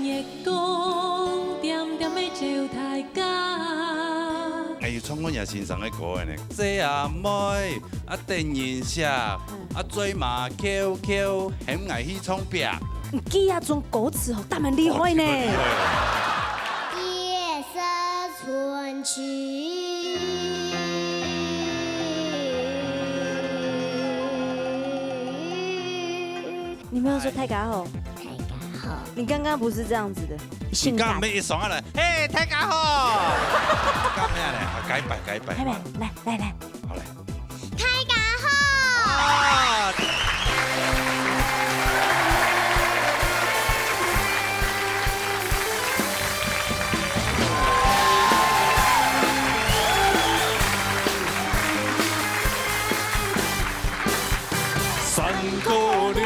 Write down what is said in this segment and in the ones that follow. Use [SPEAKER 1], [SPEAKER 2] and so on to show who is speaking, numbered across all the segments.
[SPEAKER 1] 月光，点点的照大家。
[SPEAKER 2] 哎，创我也欣赏的歌呢。这阿妹啊，电影社啊，做嘛 QQ， 很爱去创壁。
[SPEAKER 3] 唔记啊，种歌词哦，大蛮厉害呢。
[SPEAKER 4] 夜色春去。
[SPEAKER 3] 你没有说太嘎好，
[SPEAKER 4] 太刚好，
[SPEAKER 3] 你刚刚不是这样子的，性感
[SPEAKER 2] 你刚。没一爽啊来，嘿，太刚好。干咩呢？改版改版。
[SPEAKER 3] 来，
[SPEAKER 2] 好嘞。
[SPEAKER 4] 太刚好。
[SPEAKER 2] 啊！三姑娘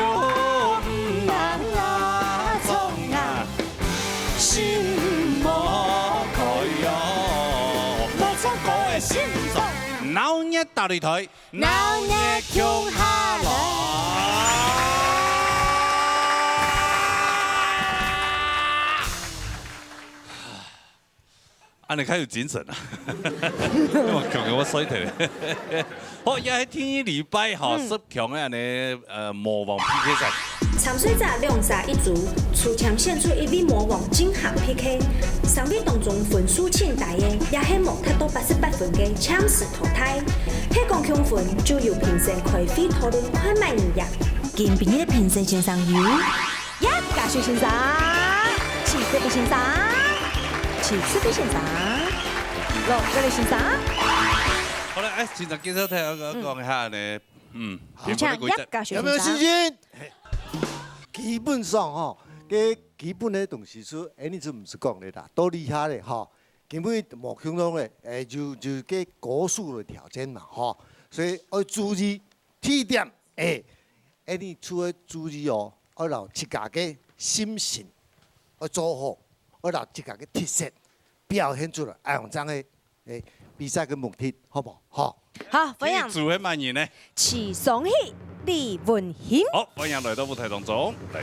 [SPEAKER 2] 啊总啊，心无开哟，无错过的心脏，闹热大擂台，闹热强下来。安尼较有精神啊！我强嘅我衰退。好，也係天一禮拜吼十強嘅安尼魔王 PK 賽。
[SPEAKER 3] 参赛者两杀一族，出强献出一位魔王金行 PK。三位当中分数清大嘅，也系莫达到88分嘅抢死淘汰。迄讲强分就由评审开会讨论快慢二呀。今边嘅评审先生有一家学先生、齐国的先生、齐次的先生、六个的先生。
[SPEAKER 2] 好啦，哎，現在介紹聽我講一下呢，
[SPEAKER 3] 有請一家學
[SPEAKER 5] 有没有信
[SPEAKER 3] 先生。
[SPEAKER 5] 心？基本上吼，嘅基本的东西是，你这唔是讲的啦，都厉害的吼。根本目标中的，就嘅高数的条件嘛吼，所以要注意提点，你除了注意哦，要留自家嘅心性，要做好，要留自家嘅特色表现出来，用这样的比赛嘅目的，好不好？好。
[SPEAKER 3] 好，分享
[SPEAKER 2] 組係乜嘢呢？
[SPEAKER 3] 齐松喜、李文興。
[SPEAKER 2] 好，歡迎來到舞台當中。嚟，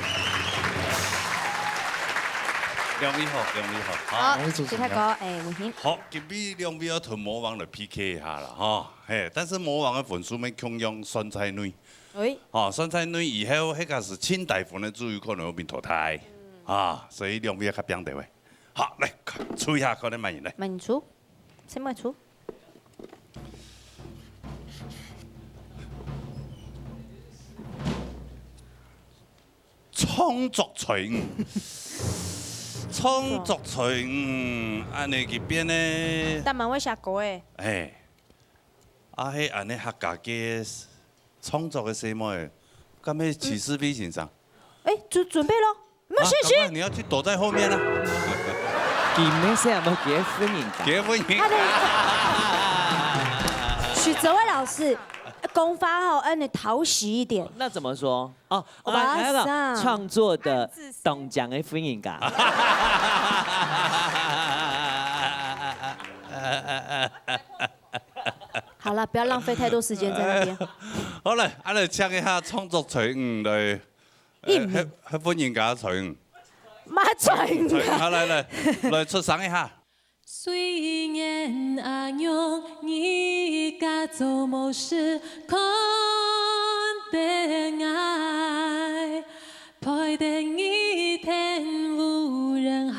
[SPEAKER 2] 兩位好，兩位好。
[SPEAKER 3] 好，謝太哥，文興。
[SPEAKER 2] 好，今日兩位要同魔王來 PK 一下啦，哈，嘿，但是魔王嘅分數咪強用酸菜女，
[SPEAKER 3] 喂，
[SPEAKER 2] 哦，酸菜女以後迄個是清大分的，就有可能會變淘汰，啊，所以兩位要較拼地位。好，嚟出一下，可能乜嘢呢？
[SPEAKER 3] 慢出，先慢出。
[SPEAKER 2] 創作才創作才安尼嗰邊呢？
[SPEAKER 3] 但蠻會寫歌誒。
[SPEAKER 2] 哎，啊，迄安尼客家嘅創作嘅什麼誒？咁迄起司飛先生，
[SPEAKER 3] 準備咯，有沒有信
[SPEAKER 2] 啊
[SPEAKER 3] 心？
[SPEAKER 2] 趕快你要去躲在後面啦。
[SPEAKER 6] 見咩聲有冇結婚迎㗎？
[SPEAKER 2] 結婚迎
[SPEAKER 3] 他的許哲偉老師功法好，你討喜一點。
[SPEAKER 6] 那怎麼說？哦，我
[SPEAKER 3] 哇
[SPEAKER 6] 們那個
[SPEAKER 3] 塞
[SPEAKER 6] 創作的董獎的歡迎㗎。
[SPEAKER 3] 好了，不要浪費太多時間在那邊。
[SPEAKER 2] 好啦，啊嚟唱一下創作才來，去歡迎家才。
[SPEAKER 3] 媽嘴
[SPEAKER 2] 好來出聲一下。
[SPEAKER 1] 雖然阿娘你家做某事看得愛，陪得一天無人下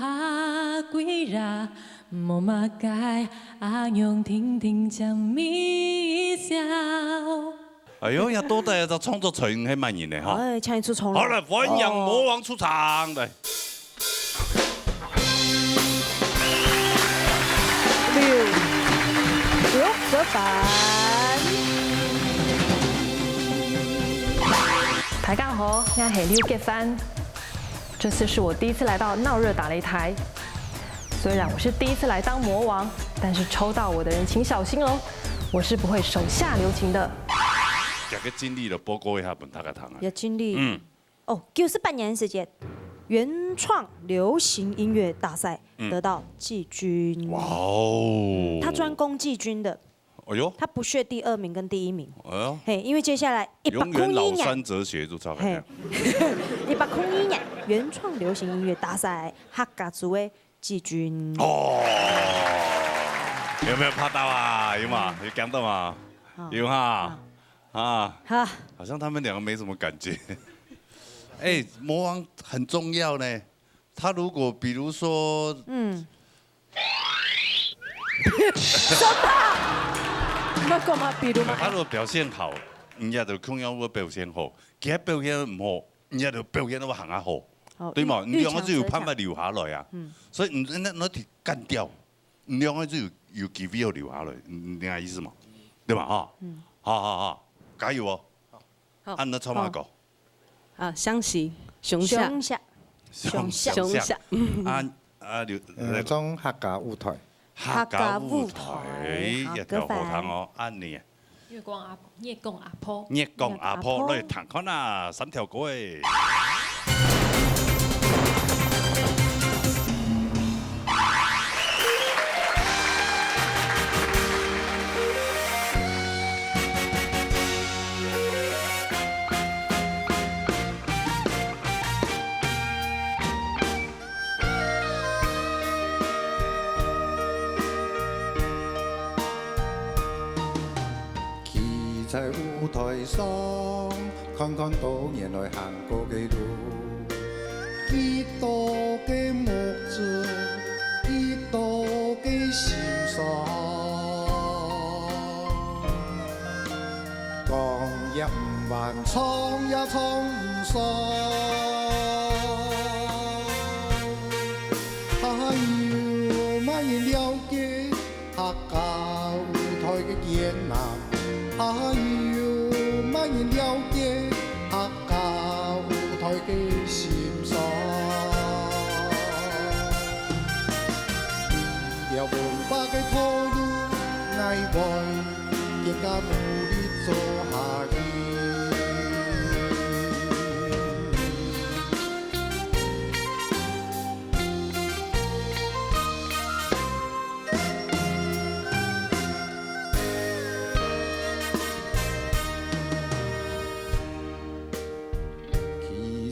[SPEAKER 1] 歸ra，莫嘛該阿娘聽聽將咪笑。
[SPEAKER 2] 哎呦，也多得就創作才係乜嘢呢？哈。
[SPEAKER 3] 哎，唱一出重
[SPEAKER 2] 好啦，歡迎魔王出場嚟。
[SPEAKER 3] 六折返。
[SPEAKER 7] 抬杠猴，现在系6 get 翻。这次是我第一次来到闹热打擂台，虽然我是第一次来当魔王，但是抽到我的人请小心喽，我是不会手下留情的。
[SPEAKER 2] 這個經歷就報告一下本大家堂啊。
[SPEAKER 3] 有經歷98年時間，原創流行音樂大賽得到季軍。
[SPEAKER 2] 哇哦！
[SPEAKER 3] 他專攻季軍的，
[SPEAKER 2] 哎呦，
[SPEAKER 3] 他不屑第2名跟第1名。
[SPEAKER 2] 哎呦，
[SPEAKER 3] 因為接下來
[SPEAKER 2] 永遠老
[SPEAKER 3] 101
[SPEAKER 2] 三哲學就差不多。
[SPEAKER 3] 年，101年原创流行音乐大赛客家组的季军。
[SPEAKER 2] 哦，有没有怕到啊？有吗？有感到吗？有哈啊，
[SPEAKER 3] 好，
[SPEAKER 2] 好像他们两个没什么感觉。哎，魔王很重要呢。他如果比如说，
[SPEAKER 3] 乜講嘛？比如嘛？
[SPEAKER 2] 他如果表現好，人家就同樣會表現好；佢表現唔好，人家就表現得行下好，對嘛？你兩個就有辦法留下來啊。所以那題幹掉，你兩個就有機會要留下來，你明白意思嘛？對吧？哈，好，加油哦！按那草馬狗。
[SPEAKER 1] 啊，湘西熊下
[SPEAKER 3] 熊下，
[SPEAKER 1] 熊下，
[SPEAKER 8] 種客家舞台，
[SPEAKER 2] 客家舞台一條荷塘哦，按你。
[SPEAKER 1] 月光阿婆，
[SPEAKER 2] 月光阿婆來彈看啊，3條歌誒。
[SPEAKER 8] 在舞台上看看多年來行過嘅路，幾多嘅目標，幾多嘅心酸，講也唔完，唱也唱唔晒，還要乜嘢了解客家舞台嘅艱難。還要乜嘢了解客家舞台嘅心酸，有文化嘅套路，愛為更加努力做下去。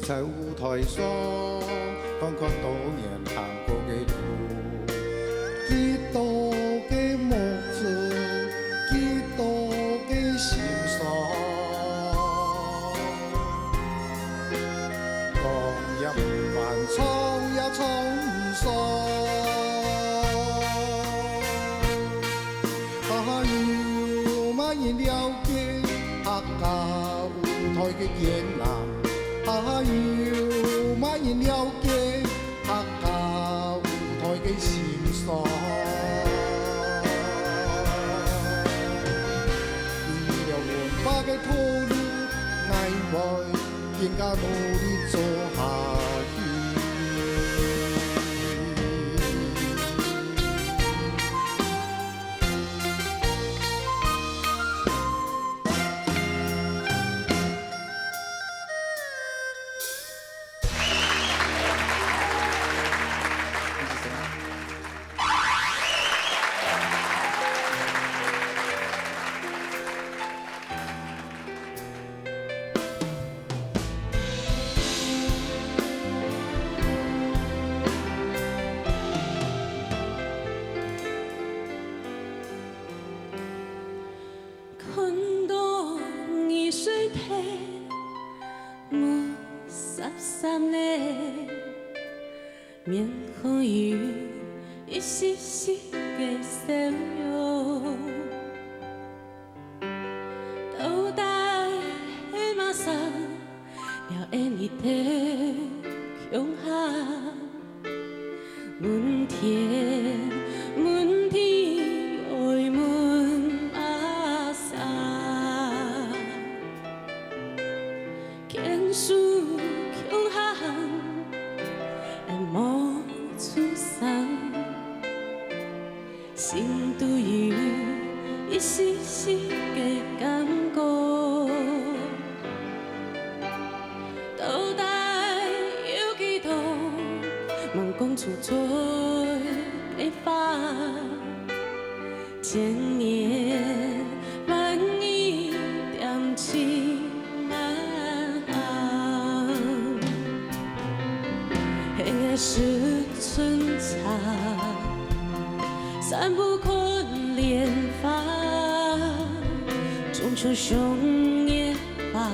[SPEAKER 8] 在舞台上看看多年行過嘅路，幾多嘅目標，幾多嘅心酸，講也唔完，唱也唱唔晒，還要乜嘢了解客家舞台嘅艱難。還要乜嘢了解客家舞台嘅心酸，有文化嘅套路，愛為更加努力做下去。
[SPEAKER 1] 面孔與一絲絲嘅笑容，等待的馬上了縁你的胸膛，滿天滿地愛滿馬上，堅守胸膛。無處散，心都有一絲絲嘅感覺，到底有幾多望講出最嘅話，千年萬年點起。是春茶，散不困莲花，中秋熊夜花，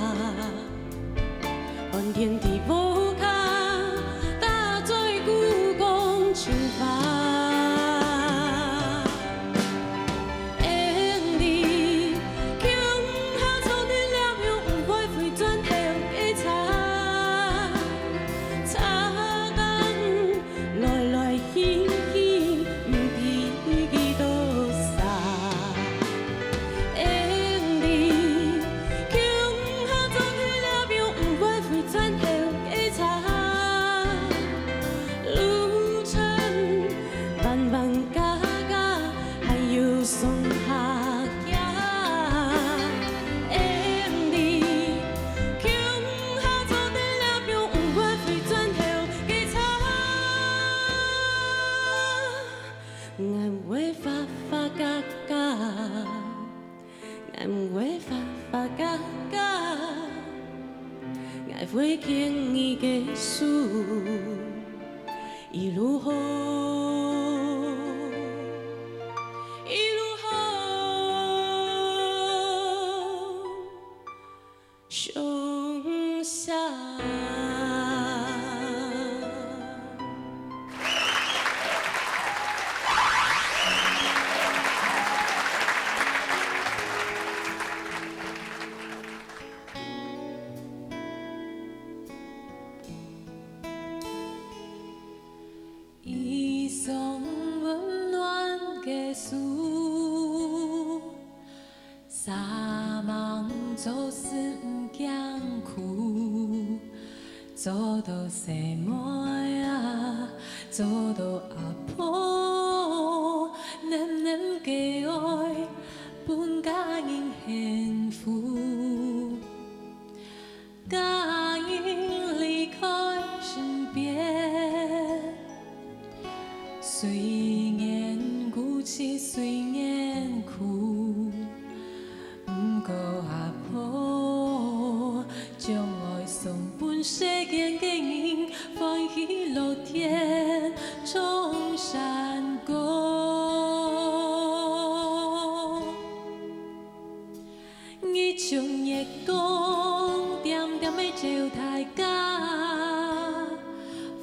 [SPEAKER 1] 换天地无卡，打醉故宫情花。会经伊的事，一路好，一路好，上下。做事不艰苦，做到西门呀，做到阿婆，年年给爱，本家人幸福，家人离开身边，虽然孤寂，虽然苦。不过阿婆将爱送本世间的人，欢喜乐天冲山高。伊将月光点点的照大家，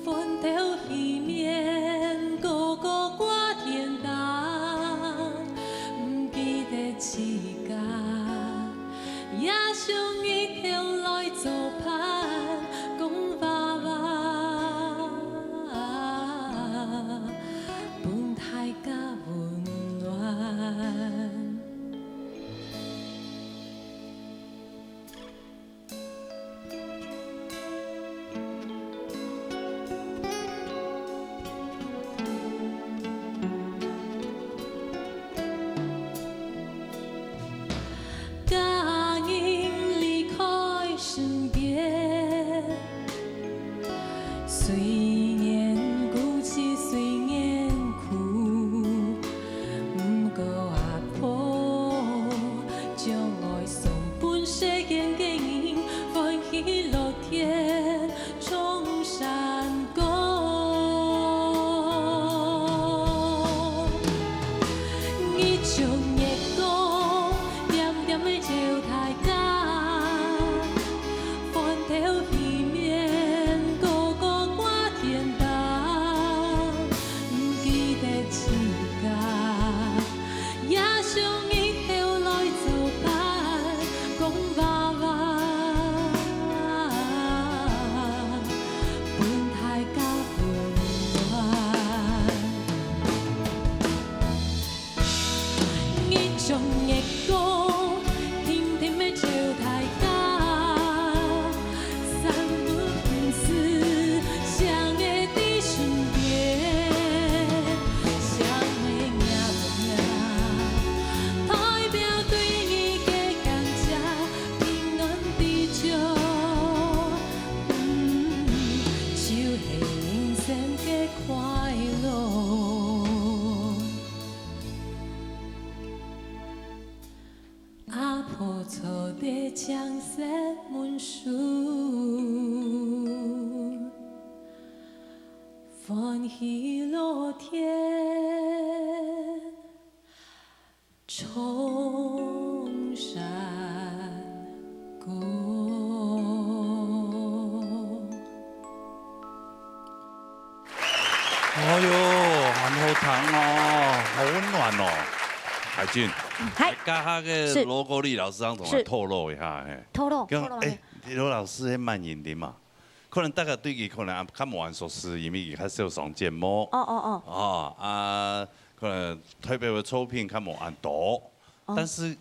[SPEAKER 1] 翻头戏面个个挂天堂，不记得自家。也想伊后来做伴，讲爸爸，本太甲温暖。虽然孤寂，虽然苦，不过阿婆将爱送本世间的人，欢喜乐天冲山高。伊将月光点点的照大家，翻头戏面。将月光甜甜的照大家，散不思谁会在身边，谁会赢代表对你的感谢，平安地久，就是人生的快乐。阿婆坐在江山文书，欢喜露天，崇山宫。
[SPEAKER 2] 哎呦，蛮好听哦，好温暖哦。海俊，
[SPEAKER 3] 嗨
[SPEAKER 2] 刚那
[SPEAKER 3] 是
[SPEAKER 2] 个罗国立老师让同学透露一下，嘿。
[SPEAKER 3] 透露
[SPEAKER 2] 罗老师迄慢音的嘛，可能大家对伊可能较无熟悉，因为伊较少上节目。可能特别的作品较无按多，但是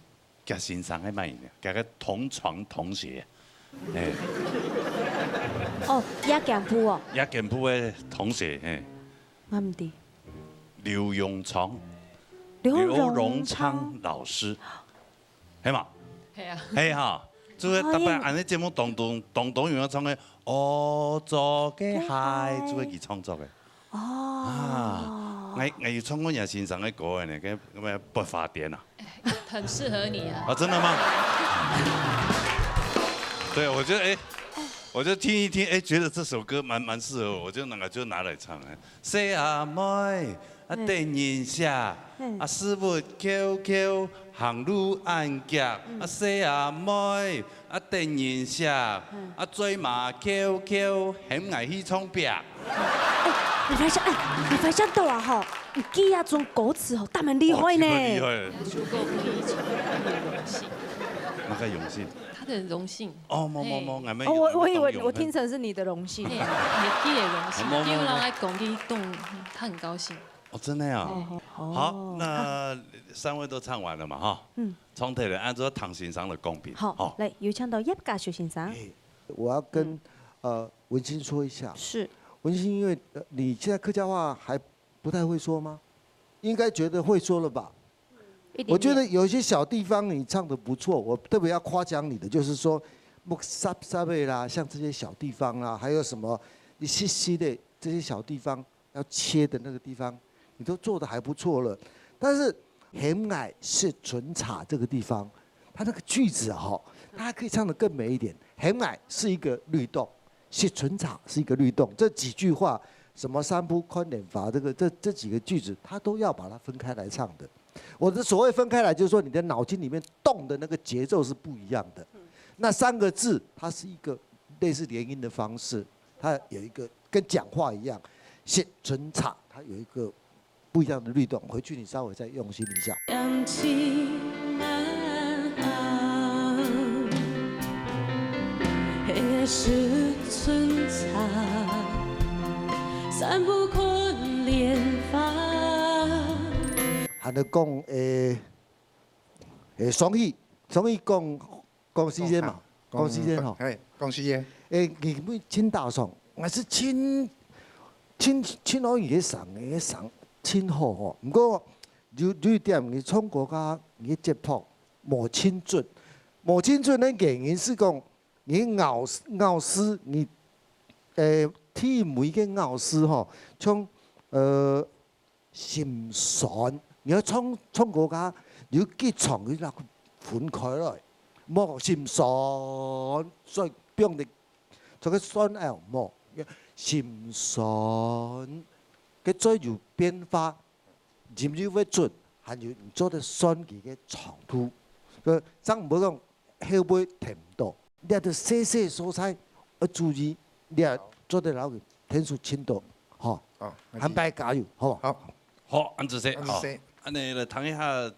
[SPEAKER 2] 加欣赏迄慢音的，加个同床同学，哎，
[SPEAKER 3] 也健夫哦，
[SPEAKER 2] 也健埔的同学，嘿，
[SPEAKER 3] 我唔知。
[SPEAKER 2] 刘永昌。
[SPEAKER 3] 刘
[SPEAKER 2] 荣昌老师，系嘛？
[SPEAKER 1] 系啊。
[SPEAKER 2] 系哈，做个特别按呢节目动用要唱嘅《哦做嘅海》，做个佢创作嘅。我要唱我也欣赏嘅歌嘅呢，咁咩不发电啊？
[SPEAKER 1] 很适合你啊。
[SPEAKER 2] 啊，真的吗？对，我觉得我就听一听，觉得这首歌蛮适合我，就拿来唱。say 阿妹。电影下，师傅 QQ 行路按脚，细阿妹，电影下，追马 QQ 很爱去冲壁。
[SPEAKER 3] 你发现到啊吼，你记啊种歌词吼，大蛮厉害呢。
[SPEAKER 2] 厉害。
[SPEAKER 1] 足够可以唱，有荣幸。
[SPEAKER 2] 那个荣幸。
[SPEAKER 1] 他的荣幸。
[SPEAKER 2] 冇，俺们。
[SPEAKER 3] 我以为我听成是你的荣幸。
[SPEAKER 1] 你的荣幸，因为让爱讲你动，他很高兴。
[SPEAKER 2] 哦，真的呀。好，那3位都唱完了嘛，哈。从头来按照唐先生的公平。
[SPEAKER 3] 好，来有请到叶家秀先生。
[SPEAKER 5] 我要跟文心说一下。
[SPEAKER 3] 是。
[SPEAKER 5] 文心，因为你现在客家话还不太会说吗？应该觉得会说了吧？我觉得有些小地方你唱得不错，我特别要夸奖你的，就是说木沙沙贝啦，像这些小地方啦，还有什么一细细的这些小地方要切的那个地方。你都做得还不错了，但是很矮是纯茶这个地方，它那个句子哈，它还可以唱得更美一点。很矮是一个律动，是纯茶是一个律动，这几句话，什么三不宽点法，这几个句子，它都要把它分开来唱的。我的所谓分开来，就是说你的脑筋里面动的那个节奏是不一样的。那3个字，它是一个类似连音的方式，它有一个跟讲话一样，是纯茶，它有一个。不一样的律动，回去你稍微再用心一下。
[SPEAKER 1] 扬起南岸，黑夜是春茶，三不困连发。
[SPEAKER 5] 还能讲双语讲时间嘛，讲时间吼。
[SPEAKER 8] 哎，讲时间。
[SPEAKER 5] 你们亲大爽，还是亲好嘢上。亲好吼，不过有一点，你中国家你节谱无亲准，无亲准的原因是讲你咬诗，你睇每个咬诗吼，像心酸，你要中国家你要结床你那分开来，莫心酸，所以变的这个酸了莫心酸。佢追求變化，漸漸會準，還有唔做得選舉嘅長度。佢真唔好講後尾停唔到，你係細細所在要注意，你係做得到嘅天數輕度，嚇。很白加油，好嘛？
[SPEAKER 2] 好，安子說，好，安尼來談一下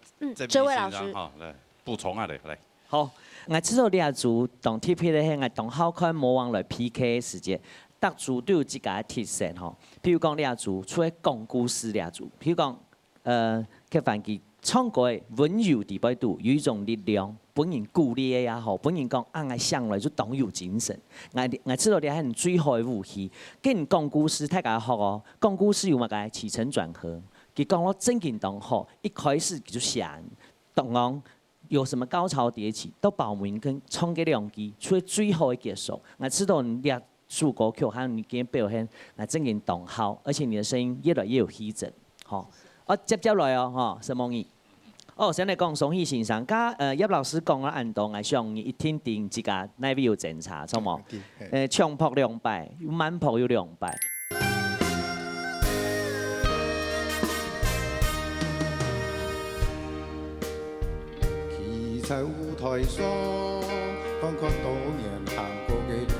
[SPEAKER 3] 這位老師，
[SPEAKER 2] 哈，來補充下嚟，來。
[SPEAKER 6] 好，我知道倆組同 TP 咧，我同好看魔王來 PK 時間。各組都有自己嘅特色吼，譬如講倆組出嚟講故事倆組，譬如講佢凡佢唱歌嘅溫柔地擺度有一種力量，本人鼓勵也好，本人講按我上來就當有精神。我知道你係最好嘅武器，跟人講故事太解學哦，講故事有乜嘅起承轉合，佢講到正經當好，一開始就想當講有什麼高潮迭起，到爆門跟唱嘅兩句，出最好嘅結束。我知道你倆。數歌曲還有你今天表現，那真嘅動好，而且你的聲音越來越有氣質，好。我接來哦，什麼意？先嚟講雙喜先生，加葉老師講嘅按動，我想一天定自家那邊有檢查，錯冇？長朴兩敗，慢朴有兩敗。
[SPEAKER 8] 在舞台上看看多年行过的路。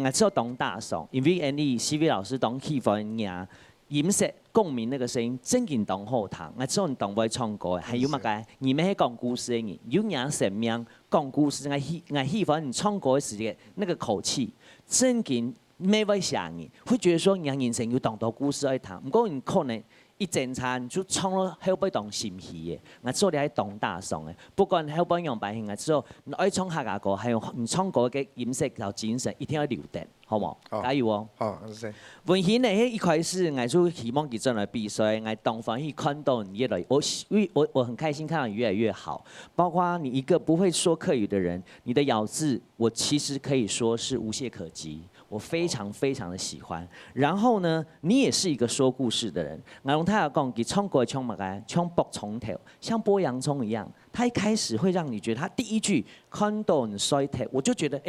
[SPEAKER 6] 我知道董大爽，因为CV 老师董气氛呀，颜色共鸣那个声音，真紧董后堂。我知道你董会唱歌，还有乜嘅？你们喺讲故事的人，有人神命讲故事，我气氛你唱歌的时间那个口气，真紧没会吓你，会觉得说人人生有当多故事爱谈。不过你可能一整餐就唱了好不动心气的，我知道你喺董大爽的，不管好不用白我知道你爱唱客家歌，还有你唱歌嘅颜色就精神，一定要留定，好冇？加油哦！
[SPEAKER 8] 好，谢谢。
[SPEAKER 6] 文显呢，一开始我就希望佢真来比赛，我当反去看到你越来，我很开心看到你越来越好。包括你一个不会说客语的人，你的咬字我其实可以说是无懈可击，我非常非常的喜欢。然后呢，你也是一个说故事的人。我用他讲，佢唱歌唱乜嘅，唱剥葱头，像剥洋葱一样。他一开始会让你觉得他第一句看到你衰退，我就觉得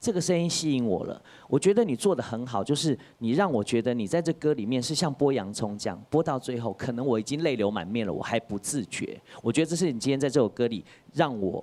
[SPEAKER 6] 这个声音吸引我了，我觉得你做得很好，就是你让我觉得你在这歌里面是像剥洋葱这样，剥到最后，可能我已经泪流满面了，我还不自觉。我觉得这是你今天在这首歌里让我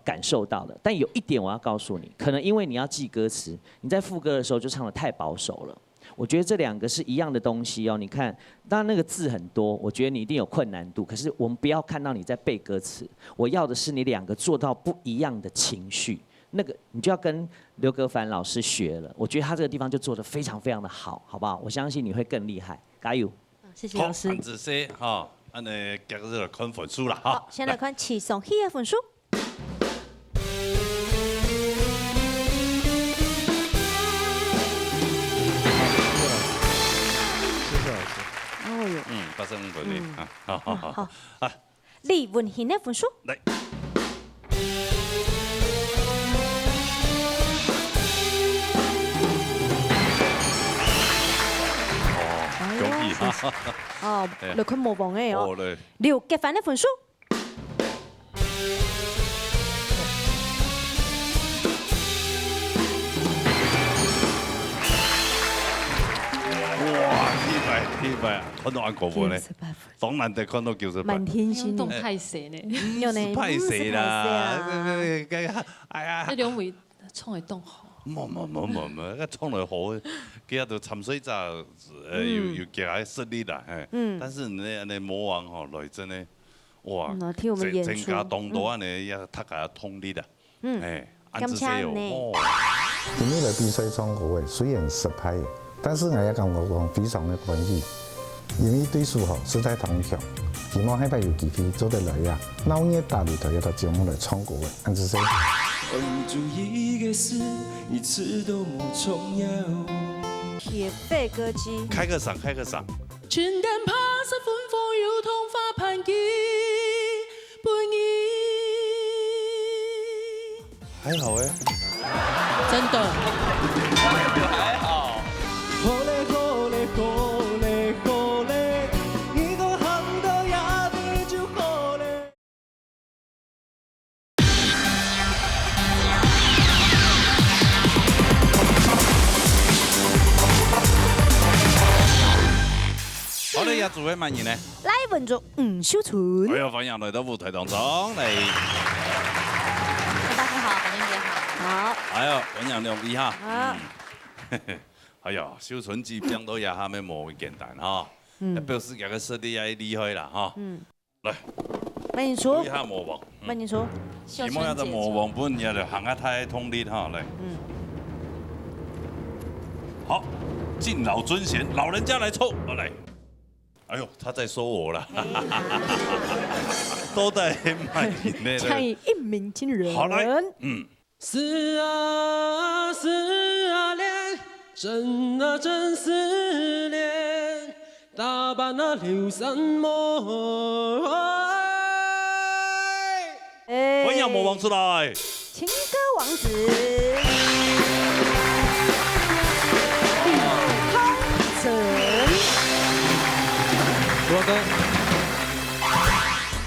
[SPEAKER 6] 感受到的。但有一点我要告诉你，可能因为你要记歌词，你在副歌的时候就唱得太保守了。我觉得这两个是一样的东西哦。你看，当然那个字很多，我觉得你一定有困难度。可是我们不要看到你在背歌词，我要的是你两个做到不一样的情绪。那个你就要跟刘格凡老师学了，我觉得他这个地方就做得非常非常的好，好不好？我相信你会更厉害，加油！
[SPEAKER 1] 谢谢老师。
[SPEAKER 2] 好，子说哈，安尼今日来看分数啦哈。
[SPEAKER 3] 好，先来看启松希的分数。
[SPEAKER 2] 85%啊，好，啊，
[SPEAKER 3] 李文贤的分数。
[SPEAKER 2] 来。恭喜哈！
[SPEAKER 3] 哦，来看模仿的哦。
[SPEAKER 2] 好嘞。
[SPEAKER 3] 刘杰凡的分数。
[SPEAKER 2] 100，看到安国文呢，当然得看到98。
[SPEAKER 3] 满天星
[SPEAKER 1] 动太蛇呢，
[SPEAKER 3] 有呢，
[SPEAKER 2] 派谁啦？哎呀，
[SPEAKER 1] 那两位创会动好。
[SPEAKER 2] 冇，个创来好，今日都参水咋，又加喺实力啦，但是你魔王吼来真的，哇，增加动作安尼也他个通力啦，安子些哦。
[SPEAKER 8] 今日来比赛唱歌嘅，虽然失败，但是我也感觉讲非常的欢喜，因为对手吼实在太强，希望下摆有机会做得来呀。闹热大擂台一个节目来唱歌嘅，安子些。
[SPEAKER 9] 关注一个事，一次都没重要。
[SPEAKER 3] 铁肺歌姬，
[SPEAKER 2] 开个嗓。
[SPEAKER 1] 全人怕失款貨要通花盤結背意。
[SPEAKER 2] 还好哎，
[SPEAKER 1] 真的。
[SPEAKER 9] 还好。好嘞，一个行到压地就好嘞。
[SPEAKER 2] 好嘞，也祝位满意呢。
[SPEAKER 3] 来文竹吴秀纯。
[SPEAKER 2] 哎呀，欢迎来到舞台当中嚟。
[SPEAKER 1] 大家好，本英姐好。
[SPEAKER 3] 好。
[SPEAKER 2] 哎呀，欢迎两位哈。
[SPEAKER 3] 好。
[SPEAKER 2] 哎呀，秀纯基本都也下面冇简单哈，表示这个实力也厉害啦哈。来，
[SPEAKER 3] 慢点说
[SPEAKER 2] 一。下魔王，
[SPEAKER 3] 慢点说。
[SPEAKER 2] 希望有个魔王本也就行下太通力哈来。好，敬老尊贤，老人家来凑，来。哎呦，他在说我了，都在卖你那
[SPEAKER 3] 唱一鸣惊人。
[SPEAKER 2] 好来，
[SPEAKER 9] 思啊恋，真思念，打扮那流散梦。
[SPEAKER 2] 欢迎魔王出来。
[SPEAKER 3] 情歌王子。李康成。
[SPEAKER 10] 罗哥，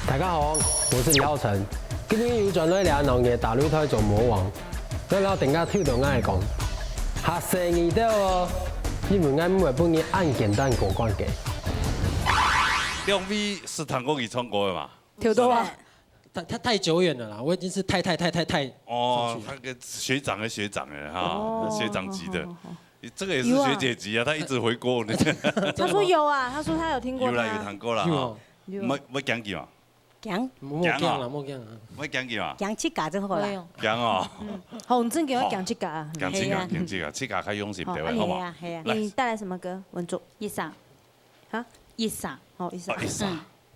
[SPEAKER 10] 大家好，我是李浩成。今天有轉來兩農嘅大擂台做魔王，我哋定家跳到啱講，下成二的哦，你們啱唔係幫你按簡單過關嘅。
[SPEAKER 2] 兩位是彈過佢唱歌嘅嘛？
[SPEAKER 3] 跳到啊！
[SPEAKER 10] 太久远了啦，我已经是太
[SPEAKER 2] 哦，他跟学长的学长哎哈，学长级的，这个也是
[SPEAKER 11] 有啊
[SPEAKER 2] 学姐级啊，他一直回锅呢。
[SPEAKER 11] 他说有啊，他说他有听过
[SPEAKER 2] 有啦，有
[SPEAKER 11] 他。
[SPEAKER 2] 谈过啦哈。要讲句嘛？
[SPEAKER 11] 讲
[SPEAKER 10] 莫讲啦，莫讲啊。
[SPEAKER 2] 要讲句嘛？
[SPEAKER 11] 讲七架就好啦。
[SPEAKER 2] 讲哦。
[SPEAKER 11] 红正给我讲七架啊。
[SPEAKER 2] 讲这个，讲这个，这个较用心对吧？好嘛？
[SPEAKER 11] 系啊。你带来什么歌？文竹。
[SPEAKER 12] 一撒。
[SPEAKER 11] 啊？
[SPEAKER 12] 一撒。
[SPEAKER 11] 哦，一撒。
[SPEAKER 2] 一撒。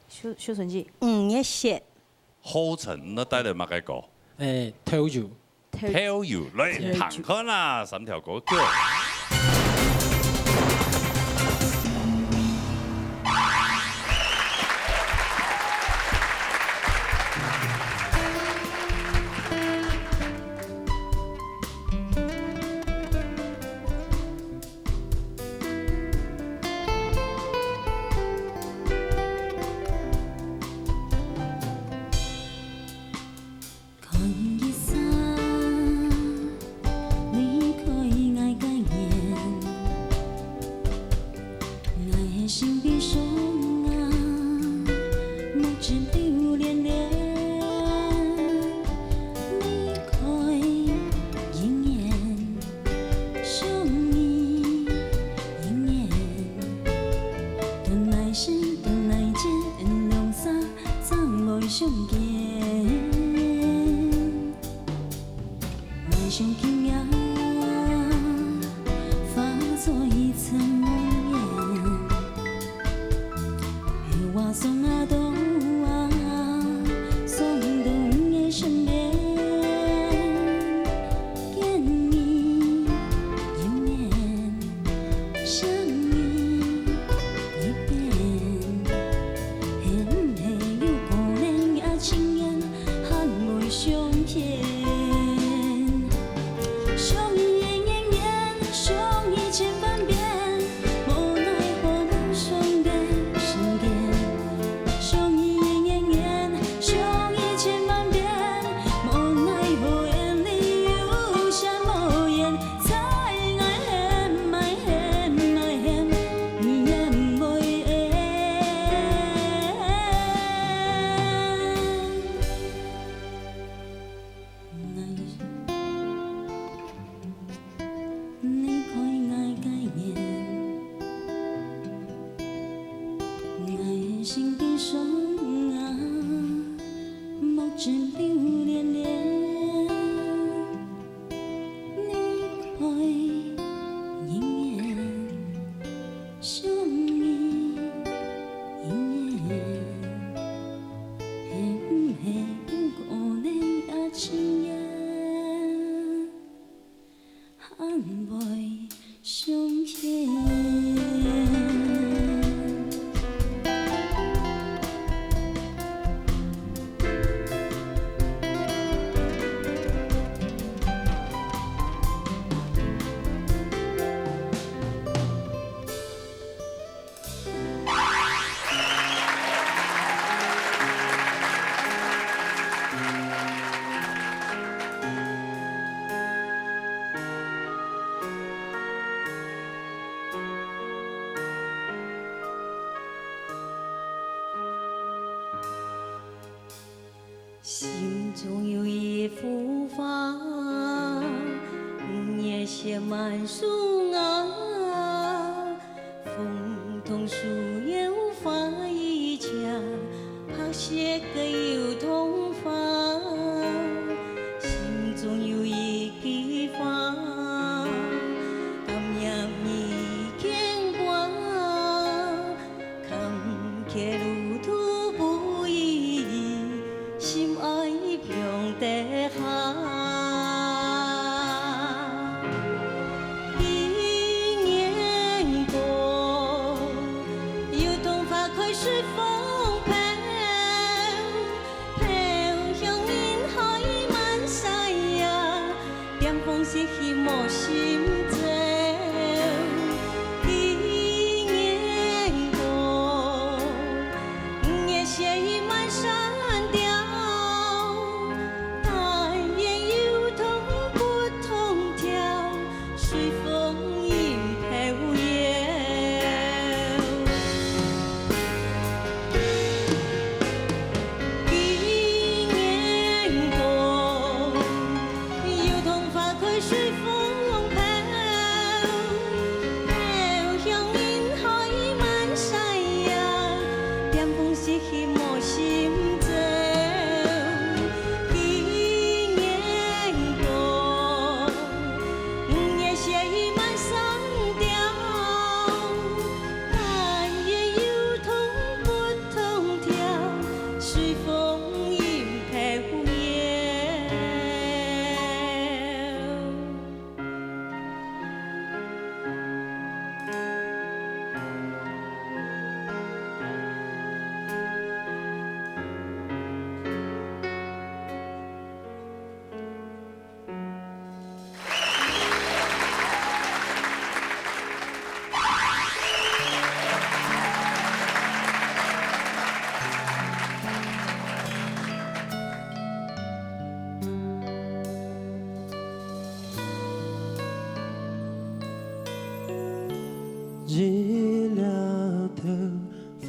[SPEAKER 11] 修纯记。
[SPEAKER 4] 也写。
[SPEAKER 2] 好沉，那带来乜嘅歌
[SPEAKER 10] ？Tell you。Tell
[SPEAKER 2] you， 嚟彈開啦，3條歌叫。
[SPEAKER 1] 心中有一幅画，也写满树啊，风桐树又发一家，怕写个油桐花。心中有一句话，感染你牵挂，看见路途不易。心爱平地下，一年过，油桐花开随风飘，飘向人海漫山呀，点红色希望心照。一年过，夜写意满山。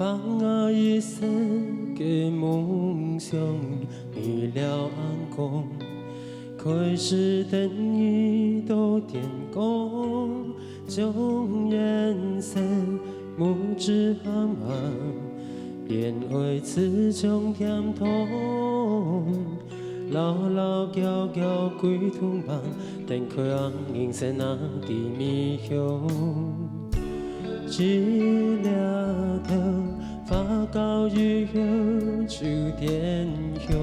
[SPEAKER 9] 放下一生嘅夢想，為了眼光，開始等於到天光，將人生目之暗暗，變為此種甜痛。老老嬌嬌歸途旁，等佢昂人生那地面向。知了頭，發高於有出天雄，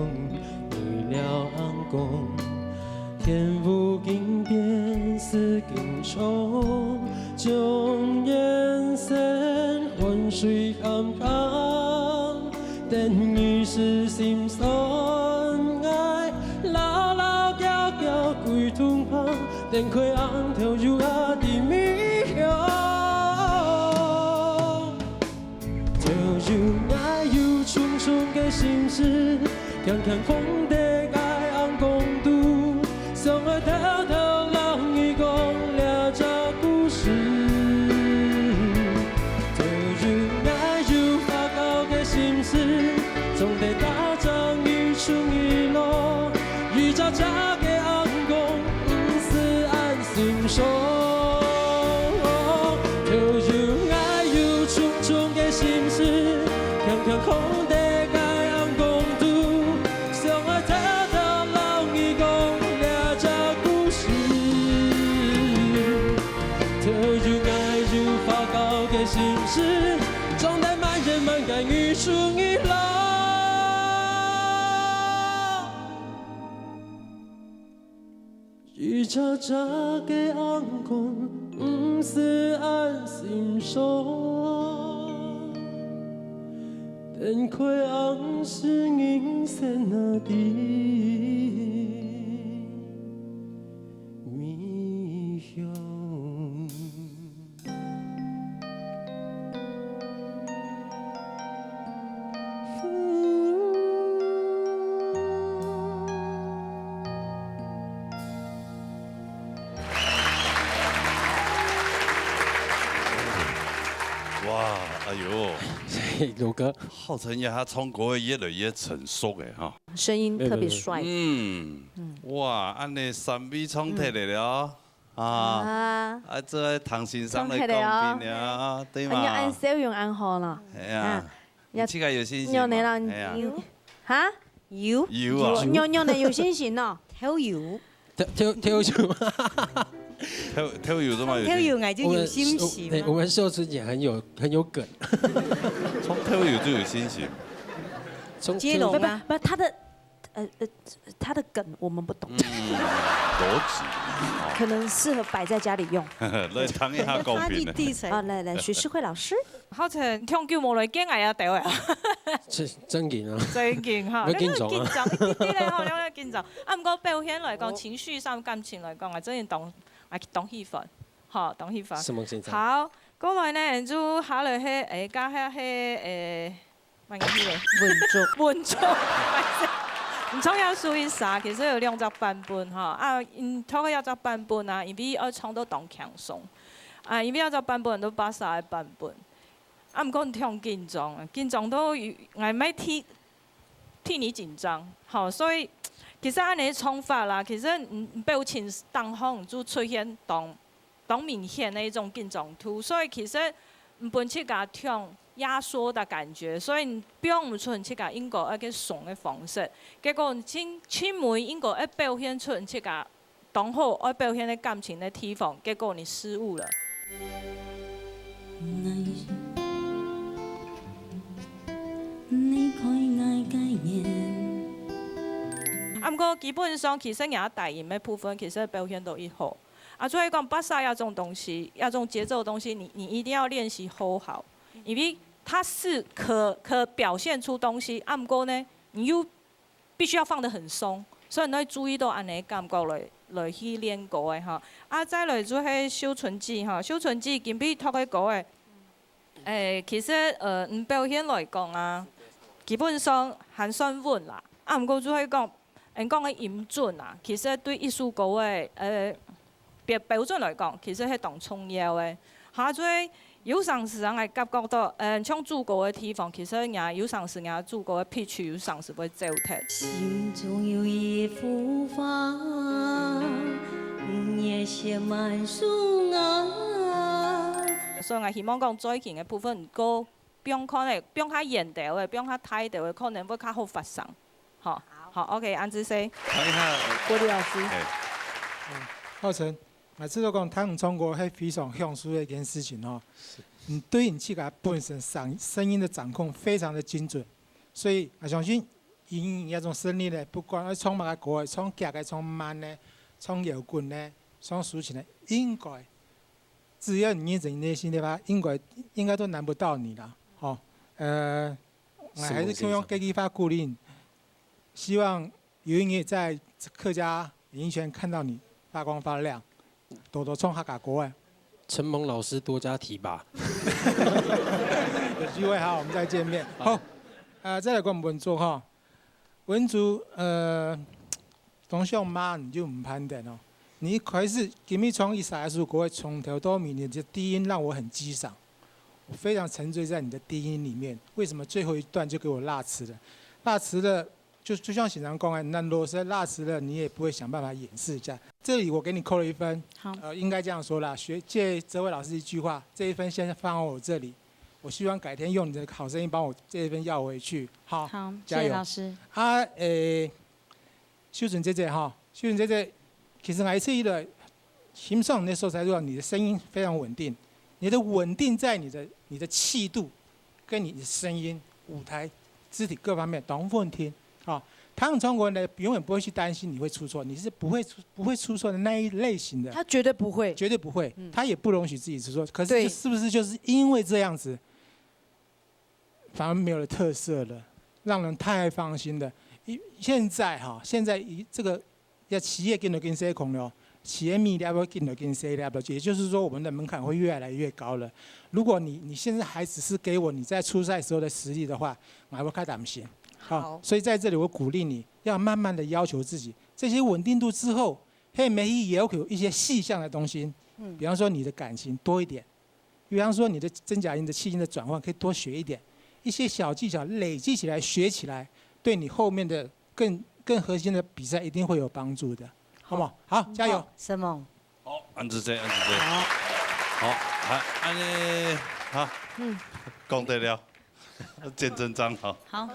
[SPEAKER 9] 為了暗光，天無經變是經重，將人生混水坎坷，等於是心酸愛，老老嬌嬌歸途旁，等佢昂跳入阿地面向。愛有重重嘅心事，看看空的愛昂共度，相愛偷偷讓你講了這故事。就有愛有發高嘅心事，總得打仗與衝與落，與渣渣嘅昂共，唔是按心說。看空的愛昂共度，相愛偷偷讓你講了這故事。就有愛有發高嘅心事，總得萬人萬感與衝與落。與渣渣嘅昂共，唔是按心說。等佢昂是人生那地面向。
[SPEAKER 2] 哇，哎呦！
[SPEAKER 10] 刘哥，
[SPEAKER 2] 浩辰呀，他唱歌越來越成熟誒哈，
[SPEAKER 11] 声音特別帥。
[SPEAKER 2] 哇，安尼三米唱起來了啊！這唐先生來講邊呀，對嘛？
[SPEAKER 11] 按笑容按好啦。
[SPEAKER 2] 係啊，你這個有信心嗎？係啊。
[SPEAKER 11] 嚇？有。
[SPEAKER 2] 有啊。
[SPEAKER 11] 娘你有信心咯？跳油。
[SPEAKER 10] 跳油。
[SPEAKER 2] 跳油的嘛，
[SPEAKER 12] 跳油我就有信心。
[SPEAKER 10] 我們秀芝姐很有梗。
[SPEAKER 2] 從跳油就有信心。
[SPEAKER 11] 接龍啊？不，他的梗我們不懂。
[SPEAKER 2] 邏輯。
[SPEAKER 11] 可能適合擺在家裡用。
[SPEAKER 2] 來談一下公平
[SPEAKER 11] 啊，來，徐世慧老師。
[SPEAKER 12] 好像跳叫無來驚藝啊掉啊！
[SPEAKER 10] 真勁啊！
[SPEAKER 12] 真勁嚇！
[SPEAKER 10] 你緊張
[SPEAKER 12] 啊？啲咧，我有啲緊張。啊，唔過表現嚟講，情緒上、感情嚟講，我真係當戲份，嚇當戲份。好，過來呢就下來係加下係乜嘢咧？文竹。唔錯有數一下，其實有兩隻版本嚇。啊，頭個有隻版本啊，因為我唱到當強鬆。啊，因為有隻版本都巴薩嘅版本。啊，唔過唔聽緊張，緊張都我咪替你緊張，好，所以其實按你唱法啦，其實表情當中就出現當明顯的一種緊張度，所以其實唔本去甲聽壓縮的感覺，所以表唔出去甲英國一個鬆的方式，結果青梅英國一表現出去甲當好愛表現的感情的地方，結果你失誤了。啊，不過基本上其實也大音的部分其實表現到一好。啊，所以講巴薩要這種東西，要這種節奏的東西，你一定要練習好，因為它是可表現出東西。啊，不過呢，你又必須要放得很鬆，所以你要注意到安尼感覺來去練歌嘅嚇。啊，再來就係小春子嚇，小春子今比讀嘅歌嘅，其實表現來講啊。基本上還算穩啦，啊，唔過就係講，講嘅音準啊，其實對藝術歌嘅標準來講，其實係當重要嘅。嚇，所以有上市人係感覺到，像祖國嘅地方，其實也有上市，也祖國嘅片區有上市會走脫。
[SPEAKER 1] 心中有一幅畫，也寫滿樹愛。
[SPEAKER 12] 所以我希望講最近嘅部分唔高，比較現代嘅，比較態度嘅，可能會較好發生。好，OK， 安之 C。
[SPEAKER 2] 看一下
[SPEAKER 11] 郭丽老師。
[SPEAKER 8] 浩辰，我知道讲他们中国是非常享受的一件事情哦。你对你自己本身声音的掌控非常的精准，所以我相信以那种声音呢，不管唱乜嘅歌，唱夾嘅、唱慢呢，唱搖滾呢，唱抒情呢，应该只要你认内心的话，应该都难不到你啦。好，我还是希望给你发鼓励，希望有一日在客家演艺圈看到你发光发亮，多多唱客家歌啊！
[SPEAKER 10] 陈蒙老师多加提拔。
[SPEAKER 8] 有机会哈，我们再见面。好，再来讲文族哈，文族从小妈你就唔攀登哦。你一开始今日从30首歌从头到尾，你的低音让我很激赏，我非常沉醉在你的低音里面。为什么最后一段就给我落词了？落词了。就像显然讲的，那如果是落词了，你也不会想办法掩饰一下。这里我给你扣了1分。
[SPEAKER 11] 好。
[SPEAKER 8] 应该这样说啦，借这位老师一句话，这1分先放到我这里。我希望改天用你的好声音帮我这1分要回去。好，
[SPEAKER 11] 好，
[SPEAKER 8] 加油，
[SPEAKER 11] 谢谢老师。
[SPEAKER 8] 秀纯姐姐哈，秀纯姐姐，其实我一次一的欣赏那时候才知道你的声音非常稳定，你的稳定在你的气度，跟你的声音、舞台、肢体各方面都稳定。啊，他们中国人呢，永远不会去担心你会出错，你是不会出错的那一类型的。
[SPEAKER 11] 他绝对不会，
[SPEAKER 8] 绝对不会，他也不容许自己出错。可是是不是就是因为这样子，反而没有了特色了，让人太放心了？现在这个要企业跟着跟谁恐了，企业米要不要跟着跟谁了？也就是说，我们的门槛会越来越高了。如果你现在还只是给我你在初赛时候的实力的话，我还会开担心。好，所以在这里我鼓励你要慢慢的要求自己，这些稳定度之后，媒体也有一些细项的东西，比方说你的感情多一点，比方说你的真假音的气音的转换可以多学一点，一些小技巧累积起来学起来，对你后面的更核心的比赛一定会有帮助的，好不好？好，加油！
[SPEAKER 11] 什么？
[SPEAKER 2] 好，安子姐，好，安尼好，讲对了。见真章好，
[SPEAKER 11] 好，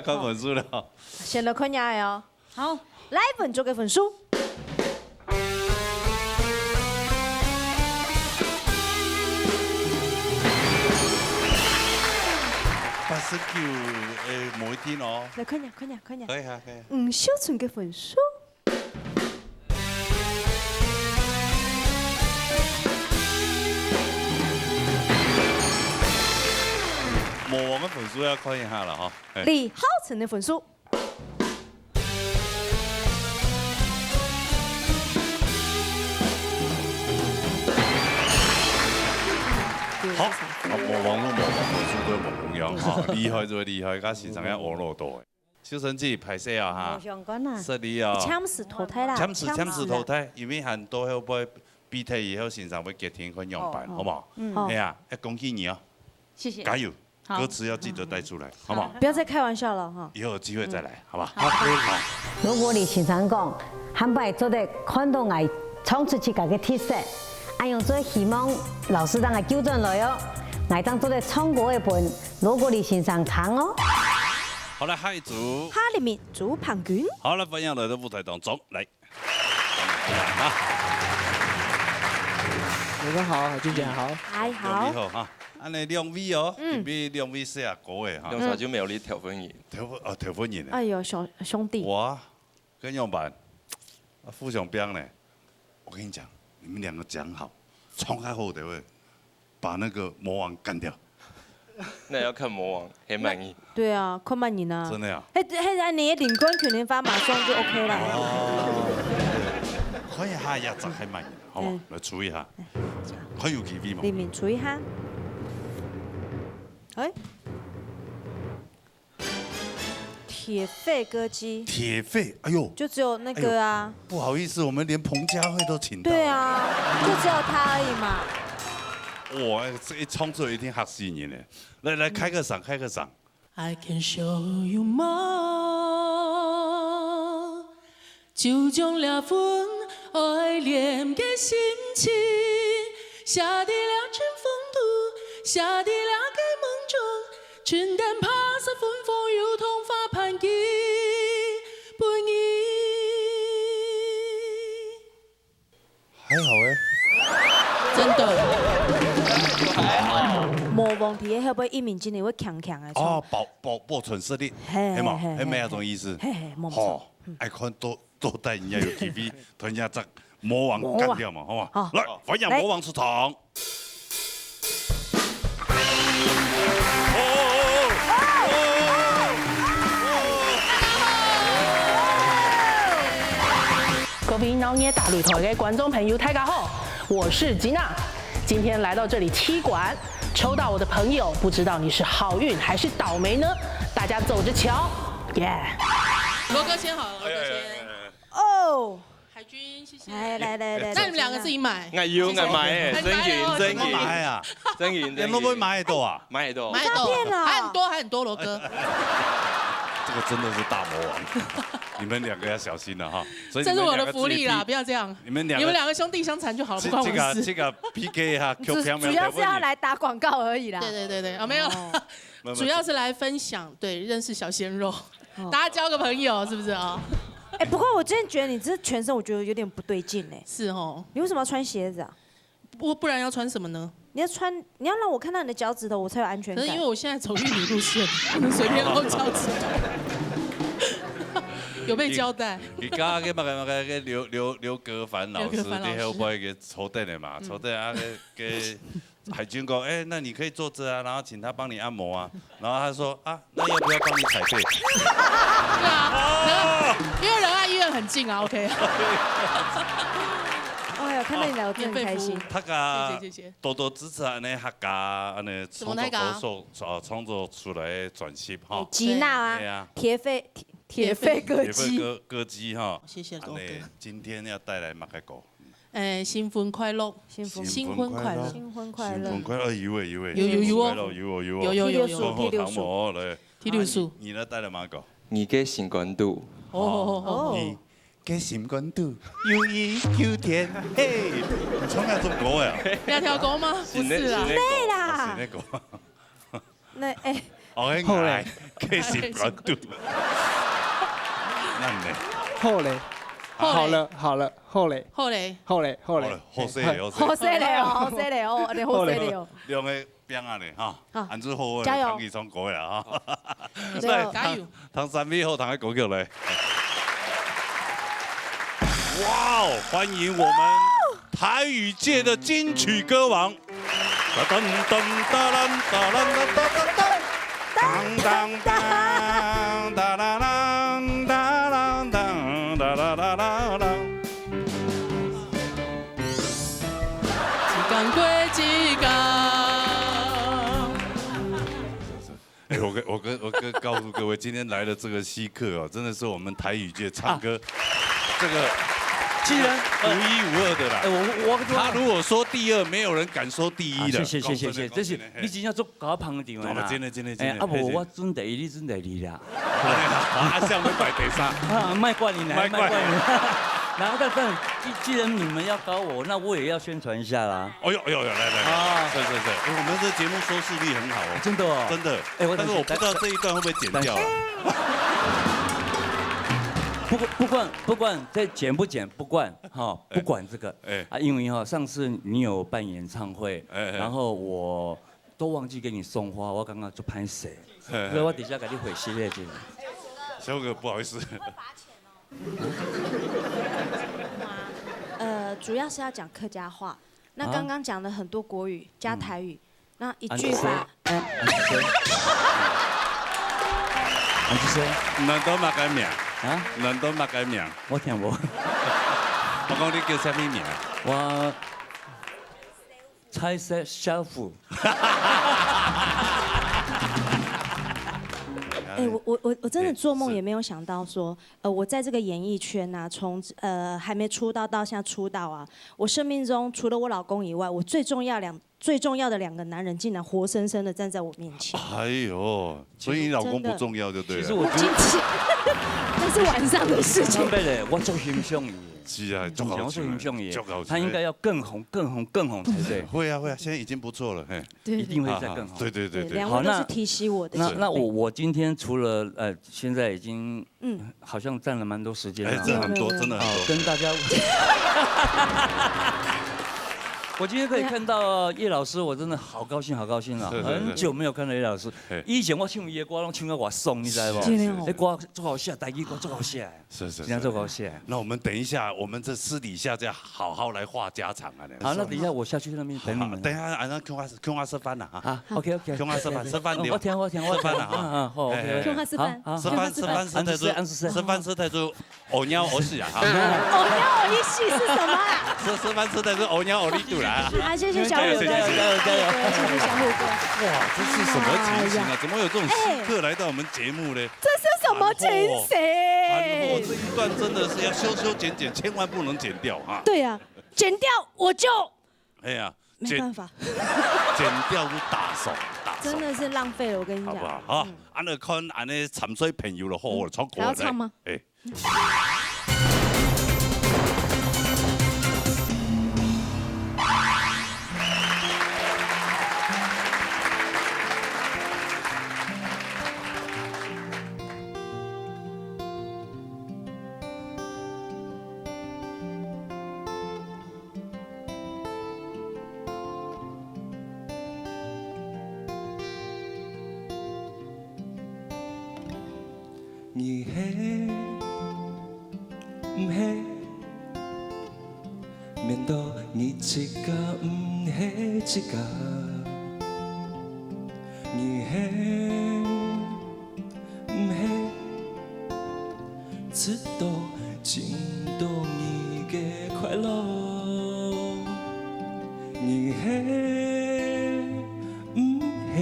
[SPEAKER 2] 看分数了。
[SPEAKER 11] 先来看下哦。好，来文族嘅分數。
[SPEAKER 2] 89每天哦。
[SPEAKER 11] 來看下。
[SPEAKER 2] 可以啊。
[SPEAKER 11] 吳小春嘅分數。
[SPEAKER 2] 魔王的分数要看一下了哈。
[SPEAKER 11] 李浩成的分数。
[SPEAKER 2] 好，魔王分數都無一樣哈，厲害就厲害，加線上一惡落到嘅。小陳子排泄啊哈，實力啊。
[SPEAKER 11] 搶死淘汰啦！
[SPEAKER 2] 搶死淘汰，因為很多後輩比賽以後線上會給天分樣板，好唔好？係啊，恭喜你啊！
[SPEAKER 11] 謝謝。
[SPEAKER 2] 加油！歌詞要記得帶出來，好不好？
[SPEAKER 11] 不要再開玩笑了哈。
[SPEAKER 2] 以後有機會再來，好不好？
[SPEAKER 13] 好。如果你經常講，喊擺做得看到我唱出自己嘅特色，俺用最希望老師當我糾正來哦，我當做得唱歌嘅本，如果你經常唱哦。
[SPEAKER 2] 好了，下一組。
[SPEAKER 11] 哈里面朱龐君。
[SPEAKER 2] 好了，分享來到舞台當中來。
[SPEAKER 14] 你們好，俊傑好。
[SPEAKER 11] 還好。
[SPEAKER 2] 你好哈。安尼兩位哦，準備兩位寫歌嘅哈。
[SPEAKER 15] 用啥就沒有你調分員。
[SPEAKER 2] 調分員。
[SPEAKER 11] 哎呦，兄弟。
[SPEAKER 2] 我跟樣板，副上邊呢，我跟你講，你們兩個講好，衝開後台會把那個魔王幹掉。
[SPEAKER 15] 那要看魔王，很滿意。
[SPEAKER 11] 對啊，看滿意呢。
[SPEAKER 2] 真的呀。
[SPEAKER 11] 你的領軍權連發馬上就 OK 了。
[SPEAKER 2] 可以下日就係滿意，好嘛？來處一下。可以有幾位嘛？
[SPEAKER 11] 裡面處一下。哎，鐵肺歌姬。
[SPEAKER 2] 鐵肺，哎呦，
[SPEAKER 11] 就只有那個啊。
[SPEAKER 2] 不好意思，我們連彭佳慧都請到。
[SPEAKER 11] 對啊，就只有他而已嘛。
[SPEAKER 2] 哇，这一创作一定吓死人嘞！来开个嗓，开个嗓。
[SPEAKER 1] I can show you more， 就将2份爱恋的心情写在了春风图，写在了个梦中，春天拍洒芬芳，如同花盘记本意。
[SPEAKER 2] 还好哎，
[SPEAKER 1] 真的。
[SPEAKER 11] 无问题的，会不会一鸣今年会强强的？
[SPEAKER 2] 哦，保存实力，系嘛？系咩种意思？
[SPEAKER 11] 嘿，冇错。
[SPEAKER 2] 爱看多带人家有 TV， 突然间将魔王干掉嘛，好嘛？来，发扬魔王出场。
[SPEAKER 1] 各位脑捏大擂台的观众朋友，大家好，我是吉娜，今天来到这里踢馆，抽到我的朋友，不知道你是好运还是倒霉呢？大家走着瞧，耶！罗哥先好，罗哥先。
[SPEAKER 11] 哦，
[SPEAKER 1] 海军，谢谢。
[SPEAKER 11] 来，
[SPEAKER 1] 那你们2个自己買。
[SPEAKER 15] 我要買誒，真
[SPEAKER 2] 買啊！
[SPEAKER 15] 真
[SPEAKER 2] 你可不可以買得到啊？
[SPEAKER 15] 買得到。
[SPEAKER 11] 诈骗了，
[SPEAKER 1] 還很多，羅哥。
[SPEAKER 2] 这个真的是大魔王，你们2个要小心了哈。
[SPEAKER 1] 这是我的福利啦，不要这样。你们2个兄弟相残就好了，不关我的事。
[SPEAKER 2] 这个 PK 哈，
[SPEAKER 11] 主要是要来打广告而已啦。
[SPEAKER 1] 对，啊没有，主要是来分享，对，认识小鲜肉，大家交个朋友，是不是啊？
[SPEAKER 11] 哎，不过我真的觉得你这全身，我觉得有点不对劲哎。
[SPEAKER 1] 是哦。
[SPEAKER 11] 你为什么要穿鞋子啊？
[SPEAKER 1] 不然要穿什么呢？
[SPEAKER 11] 你要让我看到你的脚趾头，我才有安全感。
[SPEAKER 1] 可是因为我现在走玉女路线，不能随便露脚趾头。有被交代。
[SPEAKER 2] 你刚刚个刘格凡老师，你后背个抽凳的嘛，抽凳啊个海军讲，哎，那你可以坐这啊，然后请他帮你按摩啊，然后他说啊，那要不要帮你踩背？
[SPEAKER 1] 对啊，因为仁爱医院很近啊 ，OK。
[SPEAKER 11] 哎呀，看到你来我真的很开心。
[SPEAKER 1] 谢谢。
[SPEAKER 2] 多多支持安尼客家安尼创作歌手创作出来的专辑哈。
[SPEAKER 11] 吉娜啊，铁肺歌姬。
[SPEAKER 2] 歌姬哈。
[SPEAKER 1] 谢谢罗哥。
[SPEAKER 2] 今天要带来马开狗。
[SPEAKER 1] 新婚快乐，
[SPEAKER 11] 新婚
[SPEAKER 1] 快乐，
[SPEAKER 11] 新婚快乐，
[SPEAKER 2] 一位，
[SPEAKER 1] 有
[SPEAKER 11] 第六
[SPEAKER 2] 数，来，
[SPEAKER 1] 第六数，
[SPEAKER 2] 你呢带了马狗？
[SPEAKER 15] 你嘅心肝度，
[SPEAKER 2] 你嘅心肝度又一又甜，嘿，你从哪种狗呀
[SPEAKER 1] ？2条狗吗？不是啦，
[SPEAKER 11] 对啦，
[SPEAKER 2] 是那狗。
[SPEAKER 11] 那哎，
[SPEAKER 2] 好嘞，嘅心肝度，那呢？
[SPEAKER 9] 后嘞。好了，后嘞，
[SPEAKER 2] 好犀利
[SPEAKER 11] 哦，你好犀利哦。
[SPEAKER 2] 两个边啊嘞哈，安子好，
[SPEAKER 11] 加油，
[SPEAKER 2] 唐吉聪过呀哈。
[SPEAKER 1] 加油，
[SPEAKER 2] 唐三米后，唐个狗叫来。哇哦，欢迎我们台语界的金曲歌王。噔噔哒啦哒啦哒哒哒，当当当哒啦啦哒啦当哒啦啦啦啦。
[SPEAKER 1] 赶快几个。
[SPEAKER 2] 哎，我跟告诉各位，今天来的这个稀客哦，真的是我们台语界唱歌这个。既然独一无二的啦，他如果说第2，没有人敢说第1的。
[SPEAKER 14] 谢，这是你真正做搞捧场的啦。
[SPEAKER 2] 真的。
[SPEAKER 14] 啊无我准第1，你准第2啦。
[SPEAKER 2] 啊，这样会摆第3。
[SPEAKER 14] 啊，卖怪你，卖怪你。然后但既然你们要搞我，那我也要宣传一下啦。
[SPEAKER 2] 哎呦，来啊！是，我们这节目收视率很好哦。
[SPEAKER 14] 真的哦。
[SPEAKER 2] 真的。哎，但是我不知道这一段会不会剪掉啊。
[SPEAKER 14] 不管这剪不剪，不管这个，因为上次你有办演唱会，然后我都忘记给你送花，我刚刚就拍谁，所以我底下给你回谢谢。
[SPEAKER 2] 小哥不好意思。
[SPEAKER 11] 主要是要讲客家话，那刚刚讲了很多国语加台语，那一句法。
[SPEAKER 14] 安吉生，
[SPEAKER 2] 难道嘛改名？
[SPEAKER 14] 啊？
[SPEAKER 2] 难道嘛改名？
[SPEAKER 14] 我听无。
[SPEAKER 2] 我讲你叫什么名？
[SPEAKER 14] 我菜色小夫。
[SPEAKER 11] 哎，我真的做梦也没有想到说，我在这个演艺圈啊，从还没出道到现在出道啊，我生命中除了我老公以外，我最重要的2个男人，竟然活生生的站在我面前。
[SPEAKER 2] 哎呦，所以你老公不重要就对了。
[SPEAKER 14] 其实我觉得
[SPEAKER 11] 那是晚上的事情。
[SPEAKER 14] 我做欣赏伊。
[SPEAKER 2] 是啊，
[SPEAKER 14] 我做欣赏伊，他应该要更红才对。
[SPEAKER 2] 会啊，现在已经不错了，
[SPEAKER 14] 一定会再更好。
[SPEAKER 2] 对。
[SPEAKER 11] 两位都是提携我的。
[SPEAKER 14] 那我今天除了现在已经好像占了蛮多时间了，
[SPEAKER 2] 真的很多，真的很多。
[SPEAKER 14] 跟大家。我今天可以看到叶老师，我真的好高兴啊！很久没有看到叶老师。以前我唱伊的歌，拢唱到我爽，你知道不？那歌做好写，台语歌做好写。
[SPEAKER 2] 是，
[SPEAKER 14] 今天做好写。
[SPEAKER 2] 那我们等一下，我们这私底下再好好来话家常啊。
[SPEAKER 14] 好，那等一下我下去那边等你们。
[SPEAKER 2] 等一下，那琼花吃饭了啊。
[SPEAKER 14] OK。
[SPEAKER 2] 琼花吃饭了。
[SPEAKER 14] 我听。
[SPEAKER 2] 吃饭了啊。
[SPEAKER 14] 好。
[SPEAKER 11] 琼花吃饭。
[SPEAKER 2] 吃饭吃太多，偶鸟偶死啊。
[SPEAKER 11] 偶鸟偶一戏是什么啊？
[SPEAKER 2] 吃饭吃太多，偶鸟偶力度啦。
[SPEAKER 11] 啊，谢谢小虎哥，加油！谢谢小虎哥。
[SPEAKER 2] 哇，这是什么情形啊？怎么有这种时刻来到我们节目呢？
[SPEAKER 11] 这是什么情形？
[SPEAKER 2] 这一段真的是要修剪，千万不能剪掉啊！
[SPEAKER 11] 对呀，剪掉我就。
[SPEAKER 2] 哎呀，
[SPEAKER 11] 没办法，
[SPEAKER 2] 剪掉就打手。
[SPEAKER 11] 真的是浪费了，我跟你讲。
[SPEAKER 2] 好不好？好，安尼看安尼参水朋友就好了，唱歌。
[SPEAKER 11] 还要唱吗？
[SPEAKER 2] 哎。
[SPEAKER 9] 你嘿，唔嘿，面到你一个唔嘿一个，你嘿，唔嘿，直到进到你的快乐，你嘿，唔嘿，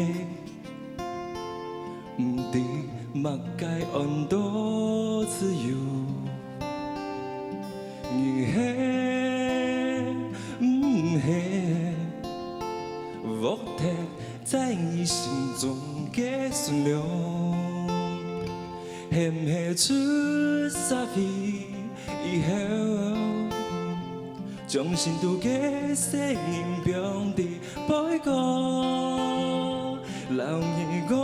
[SPEAKER 9] 唔知。mặc cái ổn độ自由，你嘿，嘿，我贴在你心中的顺流，嘿嘿出沙飞以后，将心度的声音变得不过，让你讲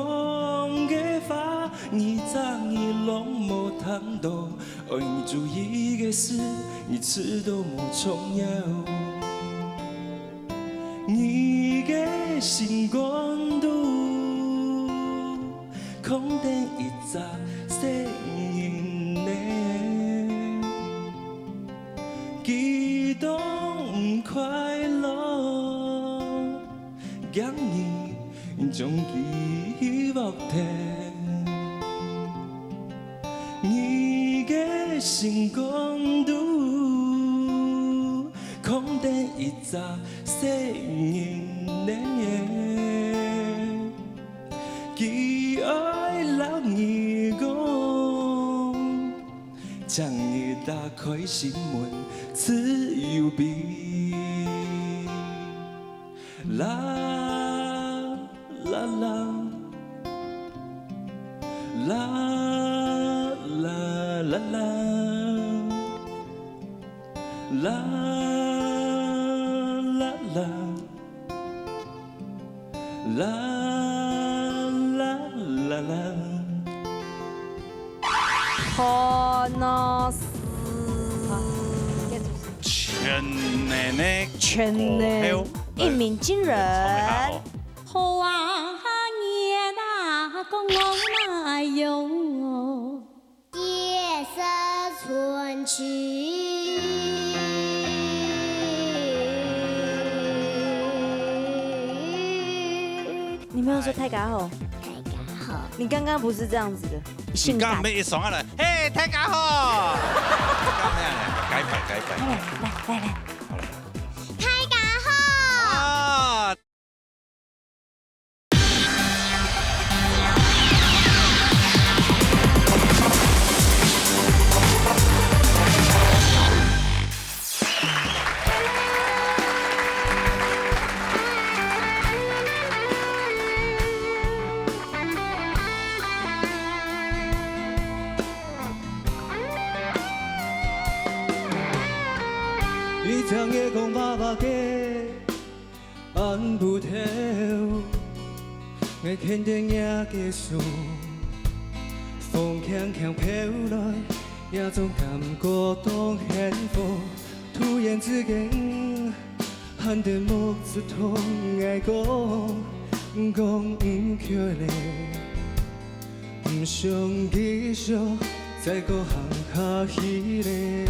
[SPEAKER 9] 的话。你早已拢无通到，爱你注意的事，一次都没重要。你的心光度，空等一早声音呢，激动快乐，让你将希望贴。你的心光度，空等一早声音呢，只爱让你讲，将你打开心门，自由比，啦啦啦啦。啦啦啦啦啦啦啦啦。
[SPEAKER 11] 好那是全能一鸣惊人。
[SPEAKER 1] 好啊，夜那公公那哟。
[SPEAKER 4] 夜色春去，
[SPEAKER 11] 你没有说太嘎好，你刚刚不是这样子的，性感。
[SPEAKER 2] 没一爽啊来，嘿，太嘎好，改版，
[SPEAKER 11] 来。
[SPEAKER 4] 太嘎好。
[SPEAKER 2] 啊。
[SPEAKER 9] 将夜空爸爸给按不掉，我肯定也结束。风轻轻飘来，也总感觉当幸福。突然之间，喊得木子痛爱讲不起来，不想继续再搁行下去嘞。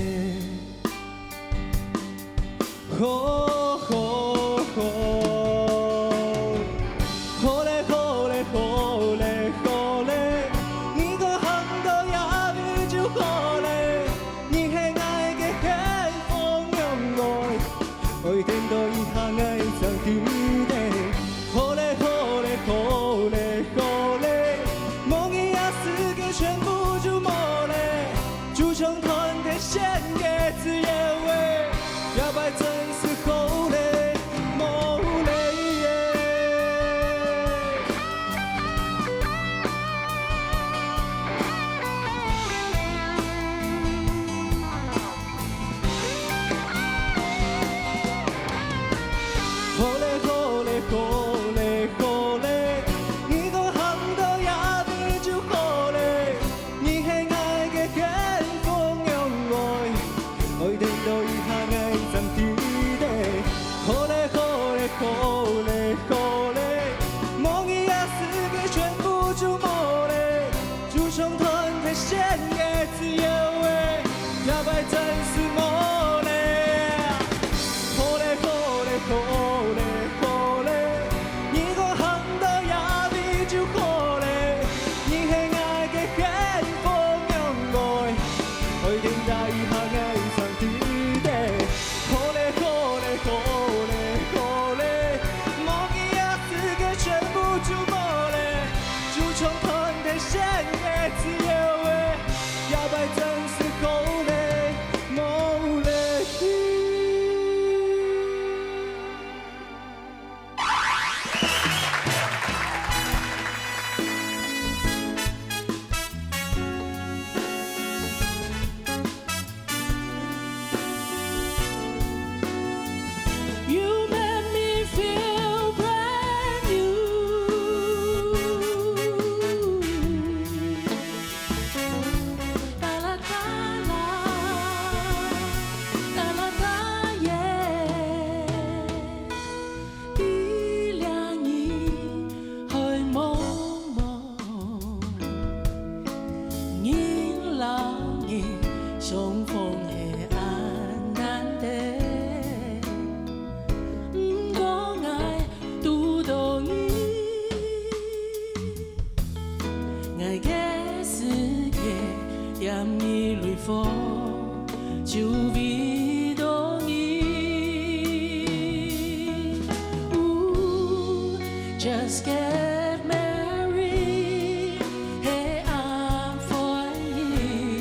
[SPEAKER 1] Just get married, hey, I'm for you.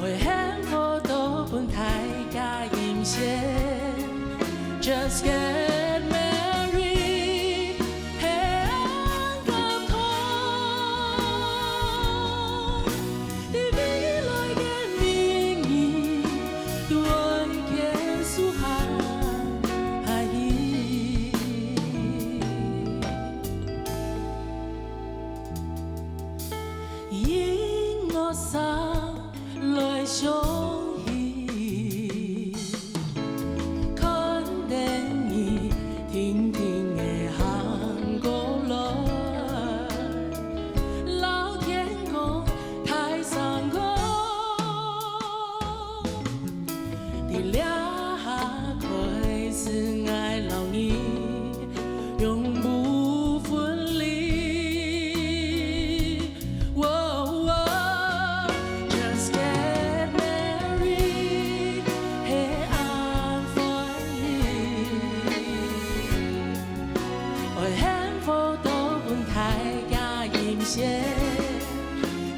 [SPEAKER 1] Hồi hẹn phố tô bún thái ca im xiên. Just get married, hey, anh gặp thôi. Đi vì lời ghen miên nhì, tuổi kia su hàng. Xa lời trong hi con đến nhị thình thình nghe hàng cô lời lão thiên công thái sang cô thì lẽ khỏi sự ngài lòng nhị用不分离。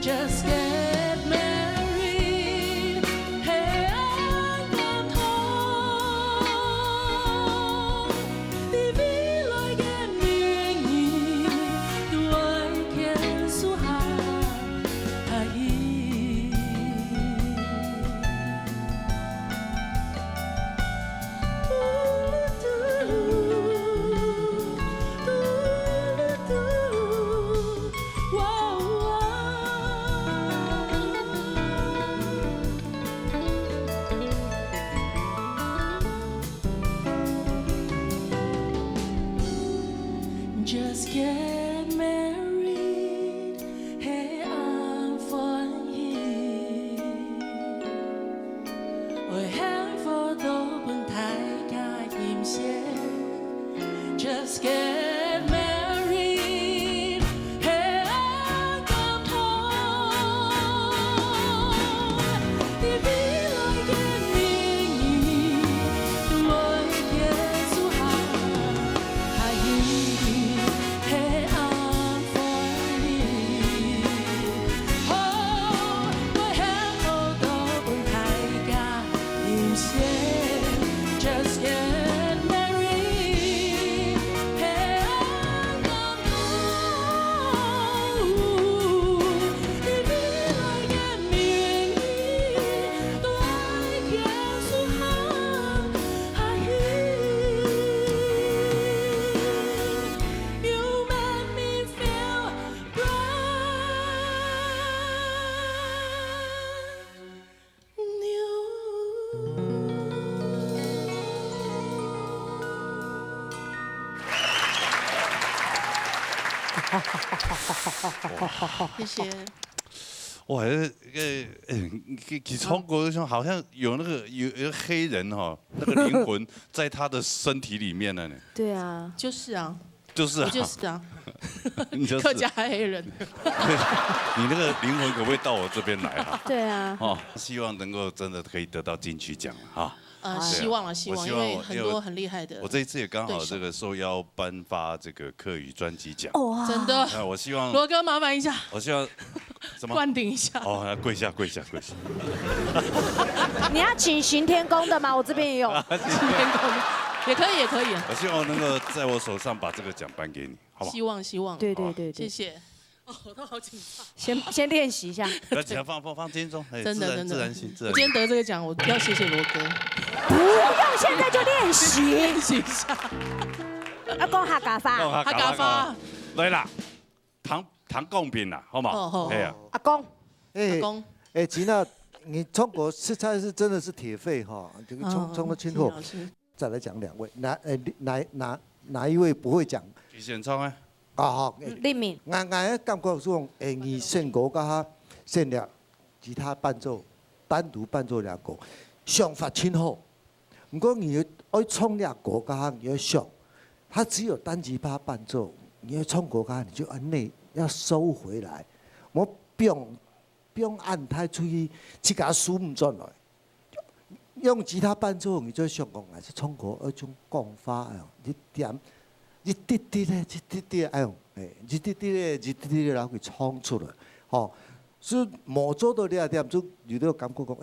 [SPEAKER 1] Just get married, hey, anh gặp thôi. Đi vì lời ghen miên nhì, tuổi kia su hàng. Just get married, hey I'm for you。為幸福到本大家ยิ้笑 ，Just get married，hey I'm咁痛。你未來嘅名義，對我嘅蘇下係意。Hey, I'm for you. Oh, 我幸福到本大家ยิ้笑 ，Just get married. Hey, I'm咁痛。你未來嘅名義，對我嘅蘇下係意。You make me feel brand new。
[SPEAKER 2] 谢谢。哇，给中国兄好像有那个有一个黑人哈，那个灵魂在他的身体里面了呢。
[SPEAKER 11] 对啊，
[SPEAKER 2] 就是啊，
[SPEAKER 11] 我就是啊，
[SPEAKER 2] 你就是
[SPEAKER 11] 客家黑人。
[SPEAKER 2] 你那个灵魂可不可以到我这边来啊？
[SPEAKER 11] 对啊。
[SPEAKER 2] 哦，希望能够真的可以得到金曲奖哈。
[SPEAKER 16] 希望了，希望，因为很多很厉害的。
[SPEAKER 2] 我这一次也刚好这个受邀颁发这个客语专辑奖。
[SPEAKER 16] 哇，真的。
[SPEAKER 2] 我希望
[SPEAKER 16] 罗哥麻烦一下。
[SPEAKER 2] 我希望什么？
[SPEAKER 16] 灌顶一下。
[SPEAKER 2] 哦，跪下跪下跪下。
[SPEAKER 11] 你要请行天宫的吗？我这边也有。
[SPEAKER 16] 行天宫的也可以，也可以。
[SPEAKER 2] 我希望能够在我手上把这个奖颁给你，好不好？
[SPEAKER 16] 希望希望。
[SPEAKER 11] 对对对，
[SPEAKER 16] 谢谢。哦，我都好紧张。
[SPEAKER 11] 先练习一下。
[SPEAKER 2] 放轻松，
[SPEAKER 16] 真的
[SPEAKER 2] 自然醒，自然。
[SPEAKER 16] 我今天得这个奖，我要谢谢罗哥。
[SPEAKER 11] 不用，现在就练习。
[SPEAKER 16] 练习一下。
[SPEAKER 11] 要讲客家话。
[SPEAKER 16] 客家话。
[SPEAKER 2] 来啦，唐贡品啦，好吗？
[SPEAKER 16] 可以啊。
[SPEAKER 11] 阿公。
[SPEAKER 5] 哎
[SPEAKER 16] 公。
[SPEAKER 5] 哎，吉娜，你中国吃菜是真的是铁肺哈，这个冲得清楚。再来讲两位，哪一位不会讲？
[SPEAKER 2] 徐显聪啊。
[SPEAKER 5] 啊好，
[SPEAKER 11] 立敏。
[SPEAKER 5] 我感觉说，你胜歌甲胜了吉他伴奏，单独伴奏两歌，想法真好。不过你要唱两歌甲你要想，它只有单吉他伴奏，你要唱歌甲你就按内要收回来，我不用按太出去，自家数唔准来。用吉他伴奏，你就想讲，还是唱歌那种讲法啊，你点。一滴滴的，一滴滴的，哎呦，一滴滴的，一滴滴的，然后给唱出来，吼，所以冇做到这点，就有的感觉讲，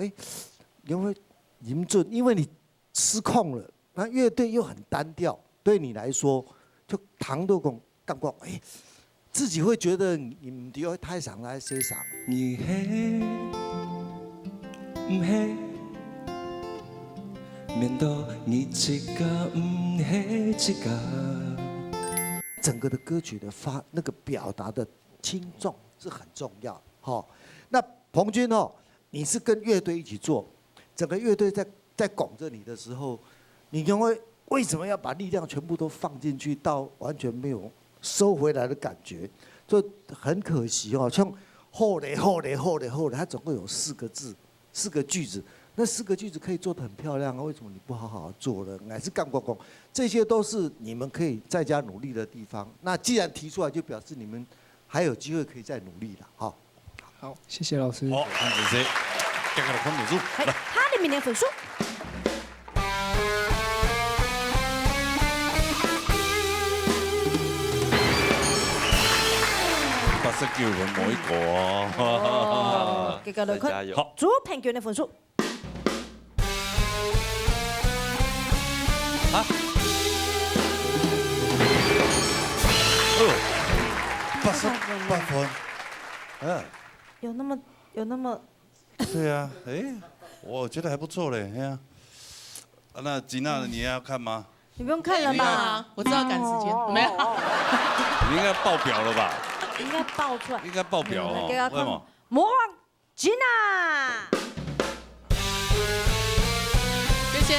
[SPEAKER 5] 因为音准，因为你失控了，那乐队又很单调，对你来说，就糖都讲感觉，自己会觉得你唔对，太上来些上。
[SPEAKER 9] 你黑，唔黑，面到你一个唔黑一个。
[SPEAKER 5] 整个的歌曲的那个表达的轻重是很重要，哈。那彭军哦，你是跟乐队一起做，整个乐队在拱着你的时候，你为什么要把力量全部都放进去，到完全没有收回来的感觉，就很可惜哦。像后来，它总共有4个字，4个句子。那4个句子可以做得很漂亮啊，为什么你不好好做呢？还是干光光，这些都是你们可以在家努力的地方。那既然提出来，就表示你们还有机会可以再努力了，哈。
[SPEAKER 17] 好，谢谢老师。
[SPEAKER 2] 好，谢谢。这个分数。
[SPEAKER 11] 他的明年分数。
[SPEAKER 2] 89分冇一個哦。
[SPEAKER 11] 結果嚟看，好，主評卷的分數。
[SPEAKER 2] 啊？88分。嗯。
[SPEAKER 11] 有那么。
[SPEAKER 2] 对啊，我觉得还不错嘞，哎呀。那吉娜，你要看吗？
[SPEAKER 11] 你不用看了吧？
[SPEAKER 16] 我知道赶时间，没有。
[SPEAKER 2] 你应该爆表了吧？
[SPEAKER 11] 应该爆出来。
[SPEAKER 2] 应该爆表哦。为什么？
[SPEAKER 11] 魔王吉娜。
[SPEAKER 16] 谢谢，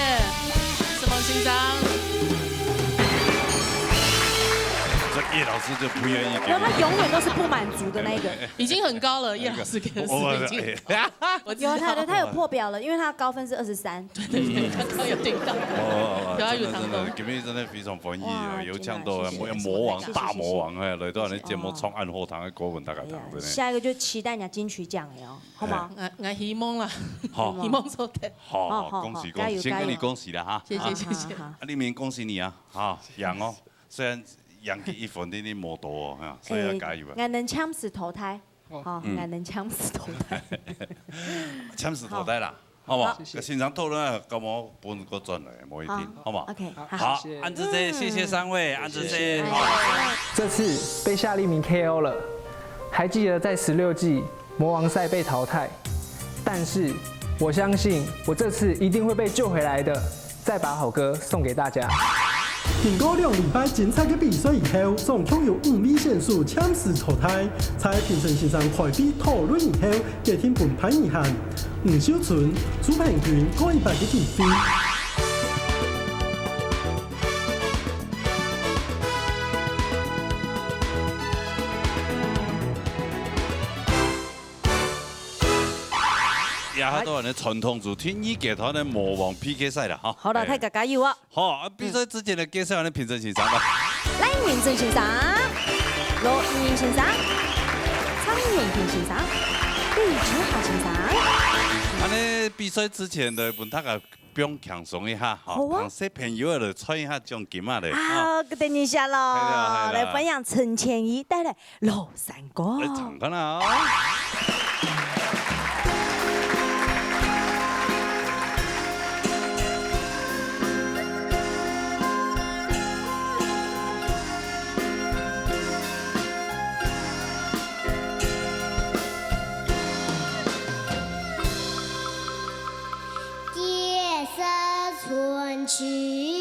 [SPEAKER 16] 什么欣赏？
[SPEAKER 2] 这个叶老师就不愿意给
[SPEAKER 11] 然后他永远都是不满足的那个。
[SPEAKER 16] 已经很高了，叶老师给的是已经很高。
[SPEAKER 11] 有他有破表了，因为他的高分是23。
[SPEAKER 16] 对，刚刚有听到。
[SPEAKER 2] 真的，今天真的非常欢喜哦，有抢到魔王大魔王哎，来到你节目创暗后堂的歌文大家堂，真的。
[SPEAKER 11] 下一个就期待人家金曲奖了哦，好吗？
[SPEAKER 16] 我希望啦，
[SPEAKER 2] 好，
[SPEAKER 16] 希望收得。
[SPEAKER 2] 好，恭喜恭喜，先跟你恭喜了哈。
[SPEAKER 16] 谢谢。
[SPEAKER 2] 立明恭喜你啊，好，杨哦，虽然杨给1分，你没多哦，所以要加油啊。
[SPEAKER 11] 俺能呛死投胎，好，俺能呛死投胎。
[SPEAKER 2] 呛死投胎啦。好不好？现场讨论咁我本个转来，冇一定，好不好
[SPEAKER 11] ？OK，
[SPEAKER 2] 好，安子姐，谢谢3位，安子姐。
[SPEAKER 17] 这次被夏立明 KO 了，还记得在16季魔王赛被淘汰，但是我相信我这次一定会被救回来的。再把好歌送给大家。
[SPEAKER 18] 经过2礼拜精彩嘅比赛以后，总共有5名选手抢死淘汰。在评审席上开会讨论以后，决定分派遗憾。吴秀纯、朱平均各100个评分。
[SPEAKER 2] 也好多人的传统组天意给团的魔王 PK 赛了哈。
[SPEAKER 11] 好了，大家加油啊！
[SPEAKER 2] 好，比赛之前的介绍完的评审先生吧。
[SPEAKER 11] 赖明正先生、罗一鸣先生、苍永平先生、李志豪先生。
[SPEAKER 2] 安尼比赛之前的问大家不用轻松一下哈，让小朋友来穿一下奖金嘛的。
[SPEAKER 11] 好，等一下喽，来分享陈千怡带来《老山歌》。
[SPEAKER 2] 来唱歌啦！
[SPEAKER 4] 夜色春去。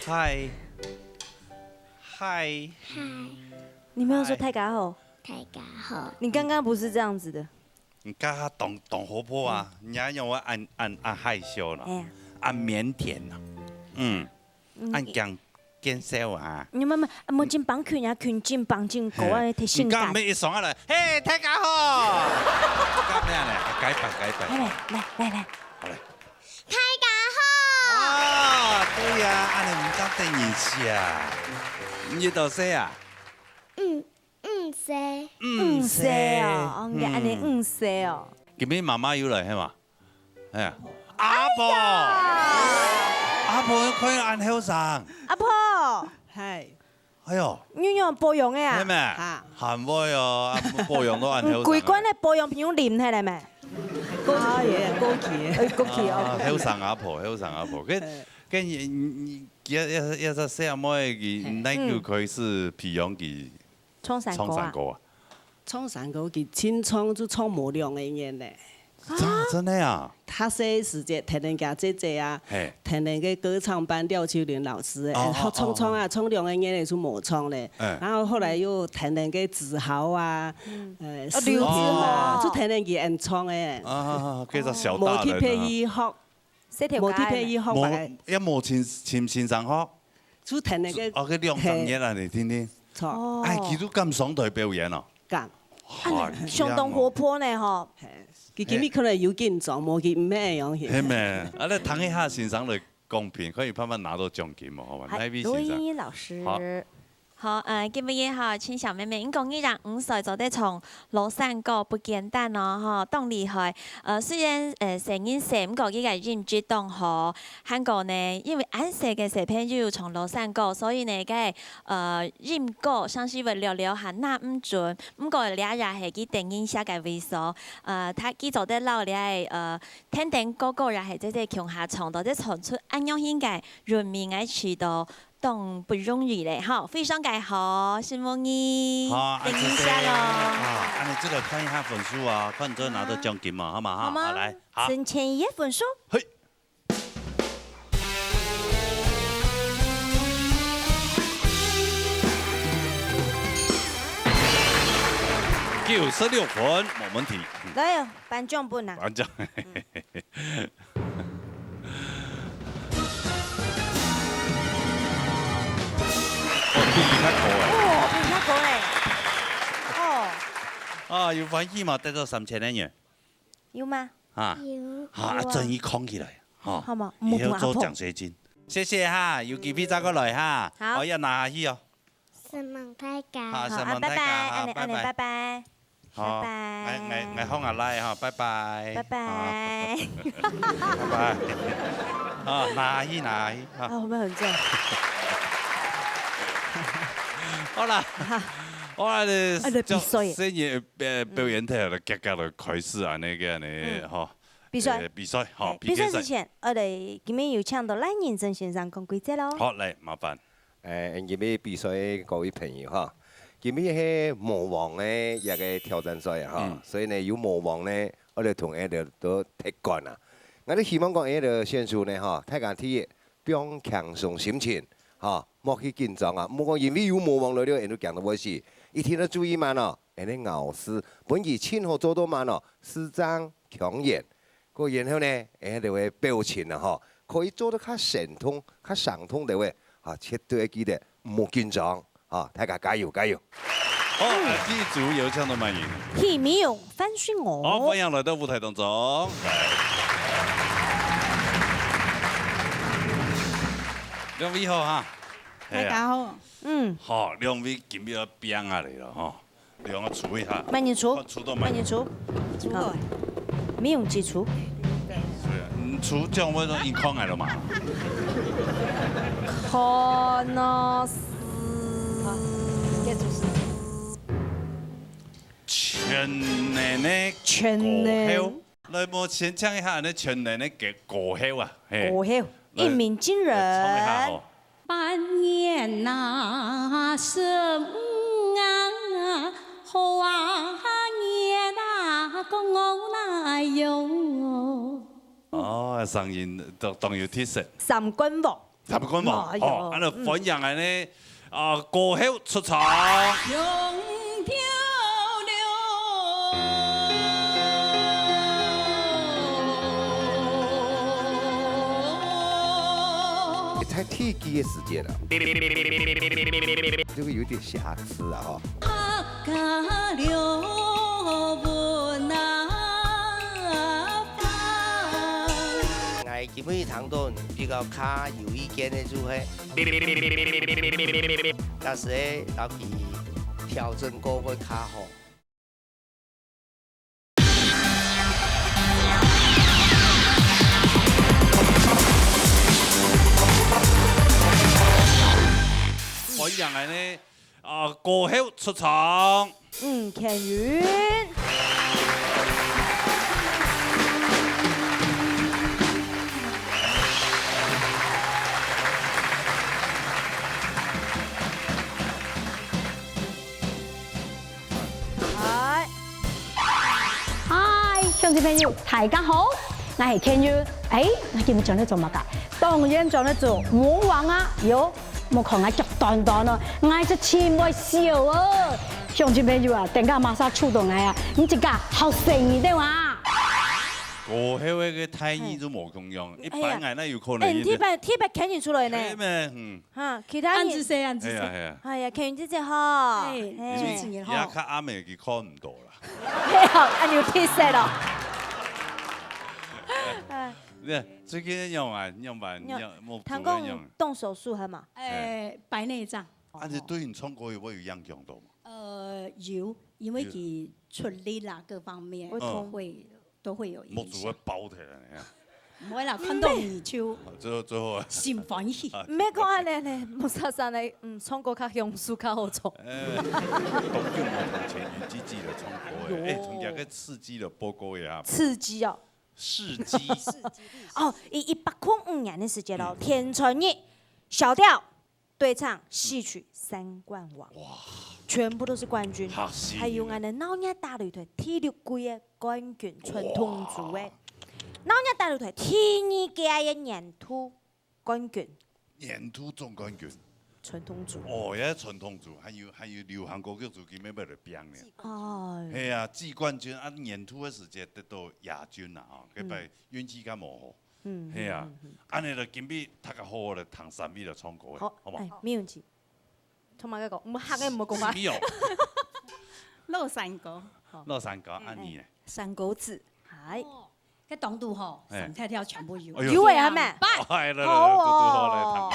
[SPEAKER 2] 嗨，嗨，
[SPEAKER 11] 你没有说太嘎吼，
[SPEAKER 4] 太嘎吼。
[SPEAKER 11] 你刚刚不是这样子的。
[SPEAKER 2] 你刚刚懂活泼啊，人家让我按害羞了，按腼腆了，按减少啊。
[SPEAKER 11] 你们冇进绑裙啊，裙进绑进狗啊，太性感。
[SPEAKER 2] 你刚没一上来，嘿，太嘎好。干咩呢？改版。
[SPEAKER 11] 来，
[SPEAKER 2] 好嘞。
[SPEAKER 4] 太嘎好。
[SPEAKER 2] 啊，对呀，安尼唔当第二次啊。你到谁啊？
[SPEAKER 11] 歲哦，安尼歲哦。
[SPEAKER 2] 今日媽媽要來係嘛？係啊。啊，婆，阿婆可以按後生。
[SPEAKER 11] 阿婆，
[SPEAKER 19] 係，
[SPEAKER 2] 哎呦，
[SPEAKER 11] 你用保養嘅
[SPEAKER 2] 係咩？
[SPEAKER 11] 啊？
[SPEAKER 2] 韓威哦，保養都按後生。
[SPEAKER 11] 貴關嘅保養品用黏起嚟咩？
[SPEAKER 19] 高嘢，高期，
[SPEAKER 11] 高期
[SPEAKER 2] 啊，後生阿婆，後生阿婆，跟一隻細妹，佢那叫佢是皮養佢
[SPEAKER 11] 沖散果啊。
[SPEAKER 19] 沖散果佢清沖就沖無量嘅嘢咧。
[SPEAKER 2] 真的啊！
[SPEAKER 19] 他說時節聽人家姐姐啊，聽人嘅歌唱班廖秋蓮老師誒，沖啊，沖涼嘅嘢就冇沖咧。然後後來又聽人嘅子豪啊，詩篇啊，就聽人嘅人沖嘅。
[SPEAKER 2] 啊，其實小大人啊。
[SPEAKER 19] 冇貼片醫學，冇貼片醫學嘅。
[SPEAKER 2] 一冇前上學。
[SPEAKER 19] 就聽人嘅。
[SPEAKER 2] 哦，佢兩三日啊，你聽聽。
[SPEAKER 19] 錯。
[SPEAKER 2] 哎，佢都咁爽台表演啊。
[SPEAKER 19] 咁。
[SPEAKER 11] 相當活潑呢，嗬。
[SPEAKER 19] 佢今日可能有緊張，冇佢唔咩樣嘅。
[SPEAKER 2] 係咩？啊，你睇一下先生嘅公平，可以慢慢拿到獎金嘛？好嘛？
[SPEAKER 11] 羅英英老師。
[SPEAKER 20] 好，今日也好，請小妹妹，因講依然5歲就得從羅山歌不簡單咯，當厲害。雖然成年寫唔過依個認知當好，韓國呢，因為安寫嘅小朋友從羅山歌，所以呢，嘅認歌相是會聊聊下那唔準，唔過倆也係佢定影下嘅微所，他佢做得老倆聽聽歌歌也係即係強下唱到，即係唱出安樣應該人民嘅渠道。都不容易嘞，好，非常感好，希望你等一下咯。
[SPEAKER 2] 啊，你這個看一下分數啊，看你都拿到獎金嘛，好嘛哈？好來，好。
[SPEAKER 11] 3100分數。
[SPEAKER 2] 嘿。96分，冇問題。
[SPEAKER 11] 來喲，頒獎本啊。
[SPEAKER 2] 頒獎。哦，要翻醫嘛，得咗3000元。
[SPEAKER 11] 要嗎？
[SPEAKER 2] 啊，嚇，一陣要扛起來，嚇，
[SPEAKER 11] 好嘛，
[SPEAKER 2] 要做獎學金。謝謝哈，要寄披薩過來哈，我一拿下去哦。
[SPEAKER 4] 神夢太假。
[SPEAKER 2] 好，神夢太假，好，拜拜。
[SPEAKER 11] 拜拜。
[SPEAKER 2] 好，我好牙拉哈，拜拜。
[SPEAKER 11] 拜拜。
[SPEAKER 2] 拜拜。好，拿下去，拿下去。
[SPEAKER 11] 啊，會唔會很正？
[SPEAKER 2] 好啦。我哋就先要表演睇下，夾夾嚟開始啊！呢個呢，嗬，比賽，嗬，
[SPEAKER 11] 比賽之前，我哋今日要請到賴仁真先生講規則咯。
[SPEAKER 2] 好，嚟麻煩。
[SPEAKER 21] 今日比賽各位朋友哈，今日係魔王嘅一個挑戰賽啊，所以呢有魔王呢，我哋同佢哋都踢慣啦。我哋希望講呢個選手呢，嗬，睇下啲不用強鬆心情，嚇，莫去緊張啊！莫講因為有魔王來了，人都講到我事。一天都注意慢咯，人哋咬絲，本期前後做到慢咯，施張強眼，個然後呢，人哋會表情啊，嗬，可以做得較神通、較上通的話，啊，絕對記得唔好緊張，啊，大家加油加油！
[SPEAKER 2] 好，第一組有請到曼瑩。
[SPEAKER 11] 戲迷用翻轉我。
[SPEAKER 2] 好，歡迎來到舞台當中。兩位好哈。
[SPEAKER 22] 大家好。
[SPEAKER 2] 好，兩位今日變下嚟咯，嗬，兩個除一下。
[SPEAKER 11] 慢點除，慢點除，
[SPEAKER 22] 除過。
[SPEAKER 11] 沒用基礎。
[SPEAKER 2] 除這樣我都硬抗嚟了嘛。
[SPEAKER 11] 可能是。
[SPEAKER 2] 全年的歌后，來我先唱一下你全年的歌后啊。
[SPEAKER 11] 歌后，一鳴驚人。
[SPEAKER 1] 半夜那什麼啊，好啊夜那個我那有。
[SPEAKER 2] 哦，聲音當有特色。
[SPEAKER 11] 三軍王。
[SPEAKER 2] 三軍王，哦，咁就歡迎係呢歌后出場。
[SPEAKER 21] 太貼機嘅時間啦，這個有點瑕疵啊！
[SPEAKER 23] 我基本上都比較卡有意見的就係，但是咧，到佢調整過會卡好。
[SPEAKER 2] 让俺呢歌后出场。
[SPEAKER 11] 天云。
[SPEAKER 3] 嗨，乡亲朋友，大家好，我係 Ken Yu。我今日做咧做乜㗎？當然做咧做魔王啊！喲，冇看我腳短短咯，我只千位笑啊！鄉親朋友啊，等下馬上觸動我啊！你這個好生意的話，
[SPEAKER 2] 歌後嘅台語都冇共用，一般人那有可能。
[SPEAKER 11] T 版 Ken Yu 出來呢？
[SPEAKER 2] 咩？
[SPEAKER 11] 其他人
[SPEAKER 3] 安子些，安子些。
[SPEAKER 11] 係啊，Ken Yu 姐姐好。
[SPEAKER 2] 而家卡阿妹佢 call 唔到啦。
[SPEAKER 11] 係啊，阿牛 T 色咯。
[SPEAKER 2] 最近用啊，用吧，冇
[SPEAKER 11] 聽講動手術係嘛？
[SPEAKER 3] 白內障。
[SPEAKER 2] 你對你唱歌有冇有影響到？
[SPEAKER 3] 有，因為佢出力啦，各方面都會有影響。
[SPEAKER 2] 冇做會爆起來。
[SPEAKER 3] 唔會啦，看到你就
[SPEAKER 2] 最後啊，
[SPEAKER 3] 心歡喜。
[SPEAKER 11] 唔係講下你木沙山你唱歌較用書較好唱。
[SPEAKER 2] 當叫我同前雲之子嚟唱歌嘅，從日嘅刺激嚟播歌呀。
[SPEAKER 11] 刺激啊！
[SPEAKER 2] 世紀
[SPEAKER 11] 哦，以105年的時間咯，田承義小調對唱戲曲3冠王，哇，全部都是冠軍，還有俺的老年大擂台第6季的冠軍傳統組的，老年大擂台第2屆的年度冠軍，
[SPEAKER 2] 年度總冠軍。
[SPEAKER 11] 傳統組
[SPEAKER 2] 哦，有傳統組，還有流行歌曲組，佢咩嚟變呢？
[SPEAKER 11] 哦，
[SPEAKER 2] 係啊，季冠軍啊，年度嘅時節得到亞軍啦，哦，佢咪運氣較冇好，係啊，安尼就今比讀較好咧，唐三米就唱歌嘅，好冇？
[SPEAKER 11] 冇問題。同埋一個，唔客嘅唔好講話。
[SPEAKER 3] 樂山歌，
[SPEAKER 2] 樂山歌，安尼咧。
[SPEAKER 3] 山歌子，係，cái檔度嗬，神跳跳全部有。
[SPEAKER 11] 有誒係咪？
[SPEAKER 2] 好哦。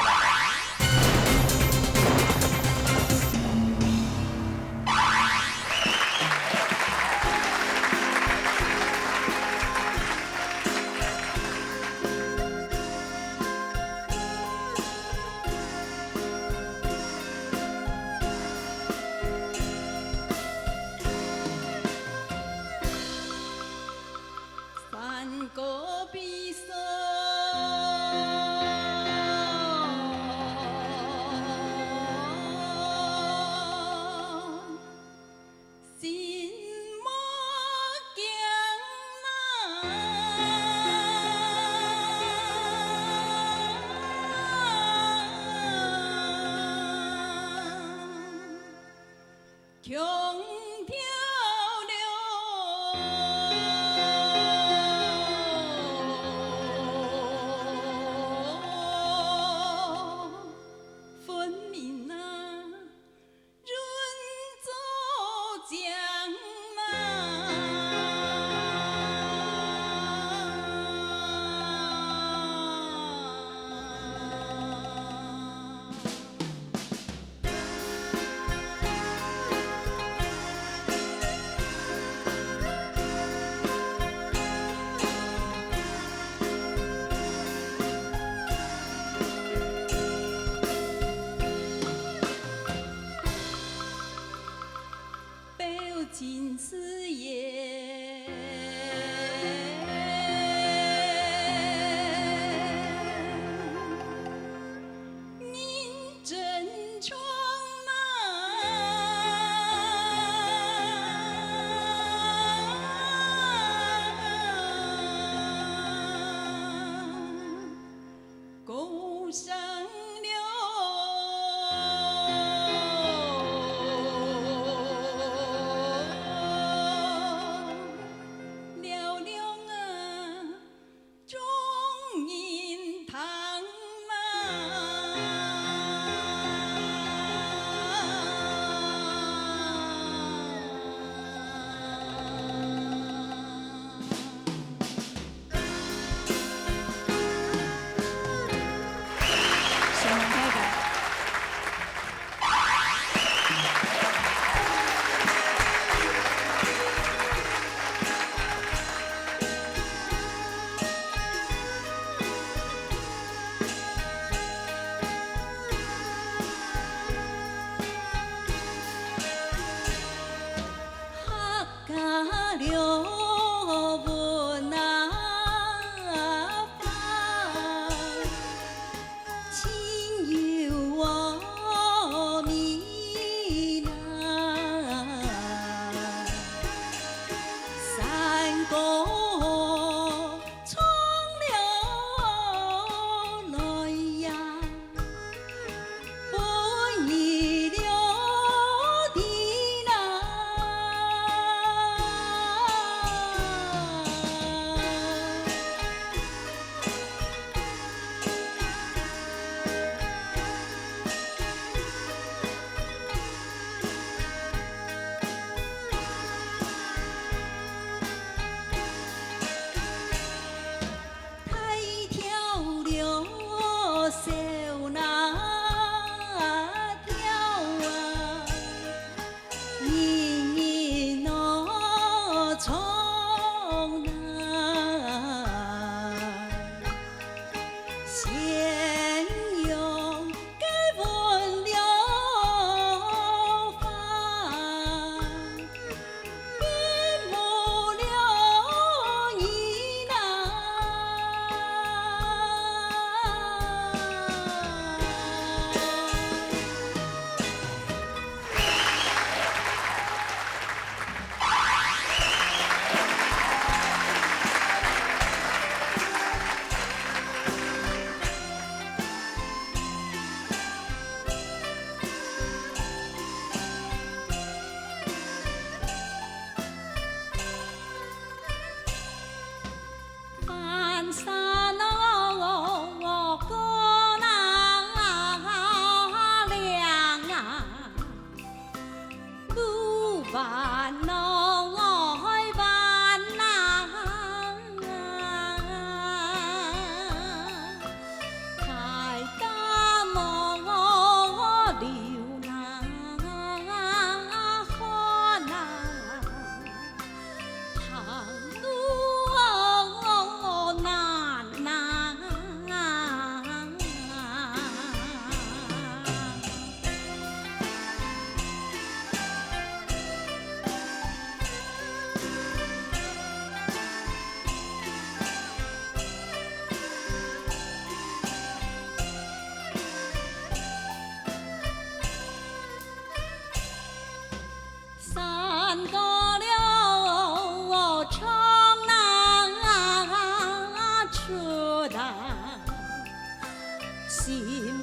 [SPEAKER 1] 心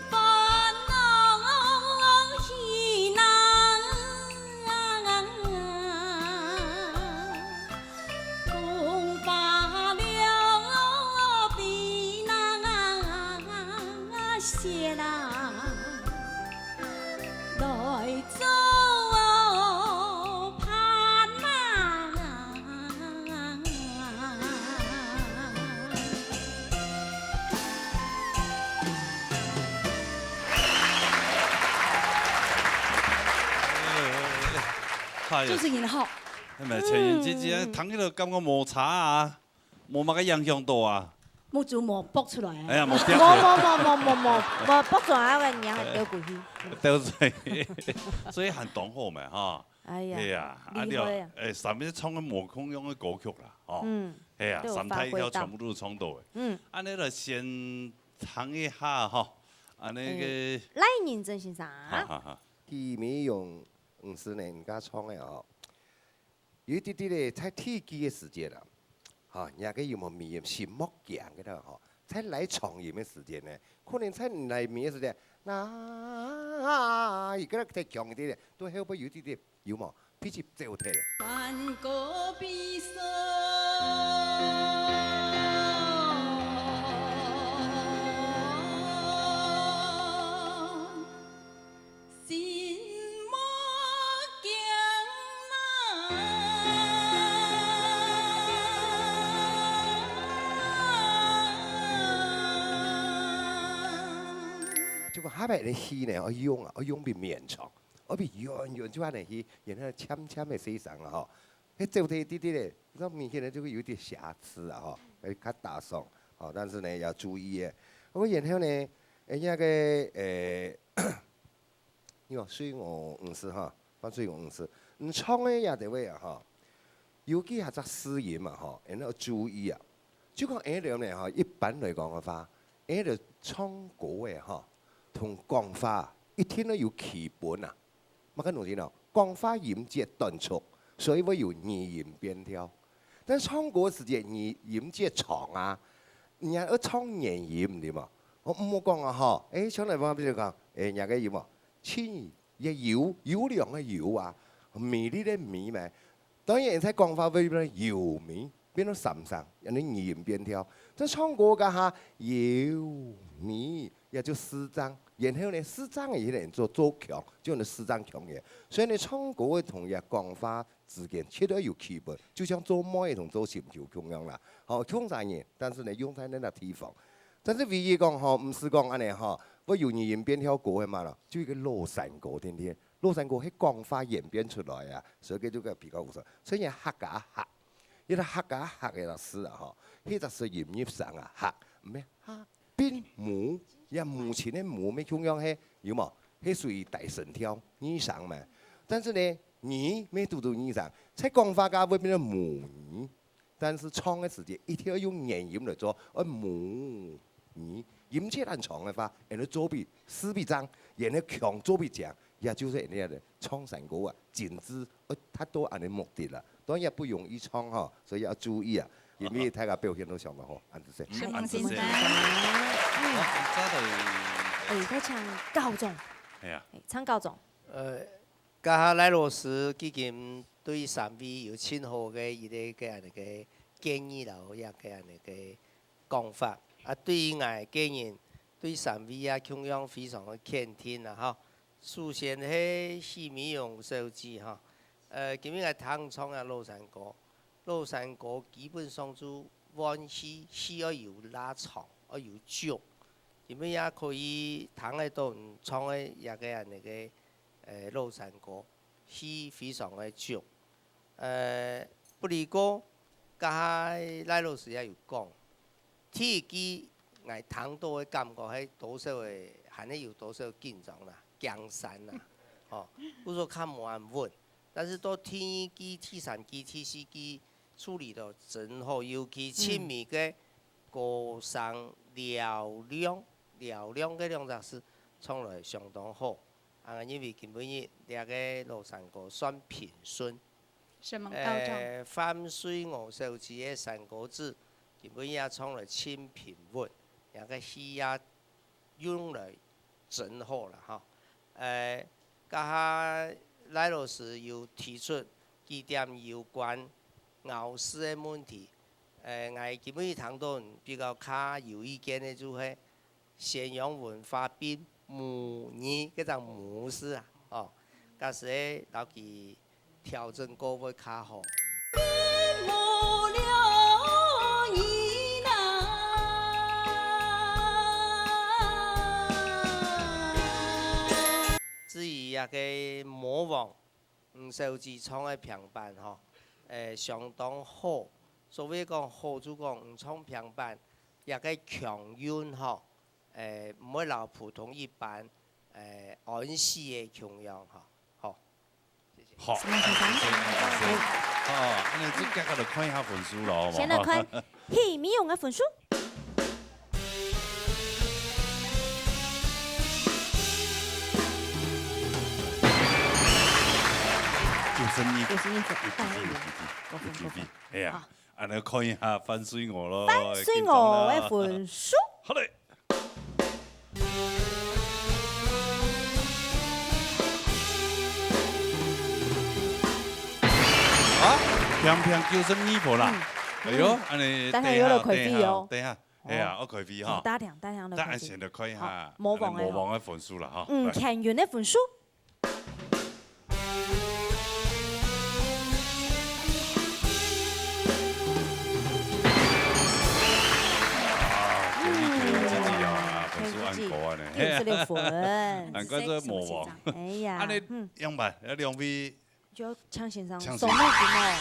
[SPEAKER 1] 烦恼喜难，讲罢了比那些啦。来做伴啊！
[SPEAKER 16] 就是然後，
[SPEAKER 2] 係咪情人節節睇呢度感覺摩擦啊，冇乜嘅影響到啊？
[SPEAKER 16] 冇做冇卜出來啊！
[SPEAKER 2] 哎呀，冇
[SPEAKER 20] 卜咗一個人係丟過去。
[SPEAKER 2] 都係，所以很懂好咪嚇。
[SPEAKER 20] 哎呀，
[SPEAKER 2] 係啊，
[SPEAKER 20] 厲害啊！
[SPEAKER 2] 上面唱嘅無空用嘅歌曲啦，哦，係啊，三體條全部都唱到嘅。安尼就先聽一下嗬，安尼嘅。
[SPEAKER 20] 賴認真先生。
[SPEAKER 21] 佢咪用50年家唱嘅哦，有一啲啲咧，在天機嘅時節啦。嚇，人家有冇面是木匠嘅啦，嗬，在來創業嘅時間呢，可能在來面嘅時間，而家太強啲咧，都後邊有啲啲有冇，比起走體咧。
[SPEAKER 1] 萬個比賽。
[SPEAKER 21] 下邊嘅戲呢，我用邊綿長，我邊用咗嚟戲，然後淺淺嘅寫上啦嗬。喺做啲啲咧，咁明顯咧就會有啲瑕疵啊嗬，會較打鬆，哦，但是呢要注意嘅。咁然後呢，人家嘅因為水我50哈，反水我50，唱嘅也得位啊嗬，尤其係隻詩言嘛嗬，然後注意啊。就講呢兩呢嗬，一般嚟講嘅話，呢度唱歌嘅嗬。同講法一天都要基本啊！乜緊同先咯？講法音節短促，所以我要語音變調。但唱歌時節音節長啊，人家要唱原音點啊？我唔好講啊嗬！誒，唱嚟講邊度講？人家嘅音啊，千一搖亮嘅搖啊，美麗嘅美咪。當然喺講法會變搖美，變到神神，人哋語音變調。但唱歌嘅下搖美。也就詩章，然後呢詩章嘅人做強，就係詩章強嘅。所以你唱歌嘅同日講法之間，切都要基本，就像做舞同做線條咁樣啦。好，強晒嘢，但是你用喺呢個地方。但是唯一講嗬，唔是講安尼嗬，我用語言變跳歌嘅嘛咯，就一個羅山歌天天，羅山歌喺講法演變出來啊，所以佢就個比較無錯。所以客家客，一個客家客嘅老師啊嗬，呢就係音樂上啊客，咩客邊母。呀，目前的母咩咁樣係有冇？係屬於大神跳耳上嘛。但是呢，耳咩讀到耳上，在講法家會變成母耳，但是唱嘅時節一定要用原音嚟做，母耳音節很長嘅話，人哋左邊四邊張，人哋強左邊講，也就是人哋嘅唱山歌啊，剪枝，太多人嘅目的啦。當然不容易唱嗬，所以要注意啊。因為大家表現都相當好，安子先。
[SPEAKER 20] 安先生。佢唱教眾。
[SPEAKER 2] 係啊。
[SPEAKER 20] 唱教眾。
[SPEAKER 23] 家下賴老師已經對三位有很好嘅一個嘅嘅建議啦，也嘅人嘅講法。啊，對於我個人對三位啊，同樣非常嘅肯定啦，嚇。首先係許美容小姐嚇，今日我聽唱啊羅山歌。羅山歌基本上就灣戲需要有拉長，要有足，咁樣也可以聽喺度唱嘅一個人嘅羅山歌，戲非常嘅足。不離過，家下賴老師也有講，天機我聽到嘅感覺係多少嘅，係呢有多少緊張啦、江山啦，哦，不說看冇安穩，但是到天機、第三機、第四機。處理得真好，尤其親密嘅歌聲嘹亮嘅兩隻字唱來相當好。因為根本呢兩個羅山歌算平順。范水我手指嘅山歌子，根本也唱來清平穩，兩個戲也用来真好啦哈。家下赖老师又提出几点有关熬事的问题。我基本上都比较有意見嘅，就係宣揚文化變母語嗰種模式啊，哦，假使咧留佢調整過會較好。至於一個魔王吳秀智唱嘅評判吼，相當好。所謂講好就講唔唱評判，一個強音吼，唔會留普通一般安息嘅強音吼，好。
[SPEAKER 2] 好，謝謝。哦，咁你即刻就看一下分數咯，好冇？
[SPEAKER 11] 先來看戲迷用嘅分數。
[SPEAKER 2] 92，哎呀，安尼看一下翻水我咯。
[SPEAKER 11] 翻水我嘅分數。
[SPEAKER 2] 好嘞。啊，偏偏92步啦。哎呦，安尼
[SPEAKER 11] 等下有了開飛哦。
[SPEAKER 2] 等下，哎呀，我開飛哈。
[SPEAKER 11] 打聽了。
[SPEAKER 2] 等下先嚟看一下
[SPEAKER 11] 魔王
[SPEAKER 2] 嘅分數啦，哈。
[SPEAKER 11] 強員嘅分數。96分，
[SPEAKER 2] 難怪做魔王。
[SPEAKER 11] 哎呀，
[SPEAKER 2] 安尼樣辦，兩位
[SPEAKER 11] 就搶先生
[SPEAKER 2] 送
[SPEAKER 11] 乜嘢？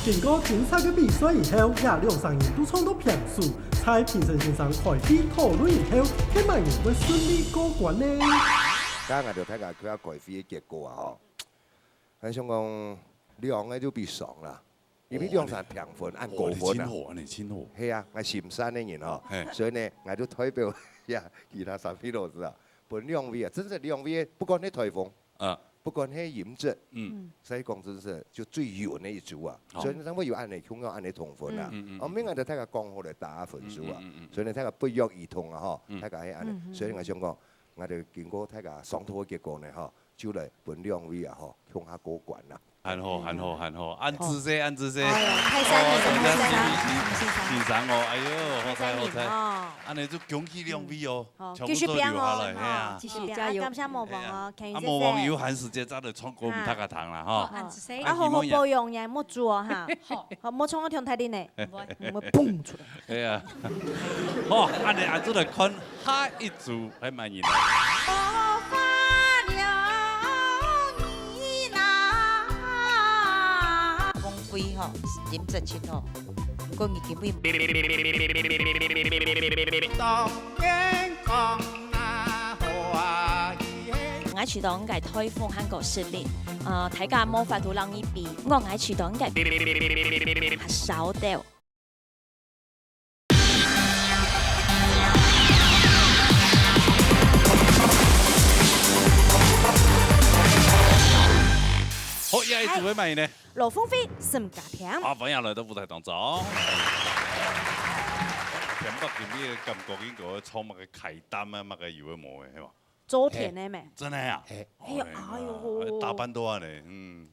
[SPEAKER 18] 經過精彩嘅比賽以後，也兩三人都創到評數，在評審先生開飛討論以後，希望人會順利過關呢。
[SPEAKER 21] 家下就睇下佢一開飛嘅結果啊！吼，我想講兩個就比上啦。因為兩山評分按高分啊，係啊，我禪山嘅人吼，所以呢，我都代表呀其他3位老師啊，本兩位啊，真係兩位，不管係台風啊，不管係嚴質，所以講真係就最遠嘅一組啊，所以你睇我要按你香港按你同分啊，我明我哋睇下講好嚟打分數啊，所以你睇下不約而同啊，嗬，睇下係按，所以我想講，我哋經過睇下雙拖嘅結果呢，嗬，就嚟本兩位啊，嗬，向下過關啦。
[SPEAKER 2] 很好，按姿勢，
[SPEAKER 11] 哎呦，泰山
[SPEAKER 2] 欣賞我，哎呦，好彩，安尼就恭喜兩位哦，
[SPEAKER 11] 繼續變
[SPEAKER 2] 哦，
[SPEAKER 11] 繼續加油，感謝魔王哦，
[SPEAKER 2] 魔王有限時間早就創過唔得個堂啦，哈。
[SPEAKER 11] 好好保養呀，莫做哦哈，好，莫衝我條太啲呢，唔會蹦出來。
[SPEAKER 2] 係啊，好，安尼按住嚟看下一組係乜嘢？
[SPEAKER 6] 吼，飲質清吼，講伊根本。
[SPEAKER 20] 我去到嘅推風韓國實力，大家冇法度讓伊比，我去到嘅少掉。
[SPEAKER 2] 好，下一組係乜嘢呢？
[SPEAKER 11] 羅風飛沈家平。
[SPEAKER 2] 好，歡迎來到舞台當中。平北邊啲感覺應該創乜嘅契丹啊，乜嘅有冇嘅係嘛？
[SPEAKER 11] 昨天呢咩？
[SPEAKER 2] 真係啊！
[SPEAKER 11] 哎呦，
[SPEAKER 2] 打扮到啊你，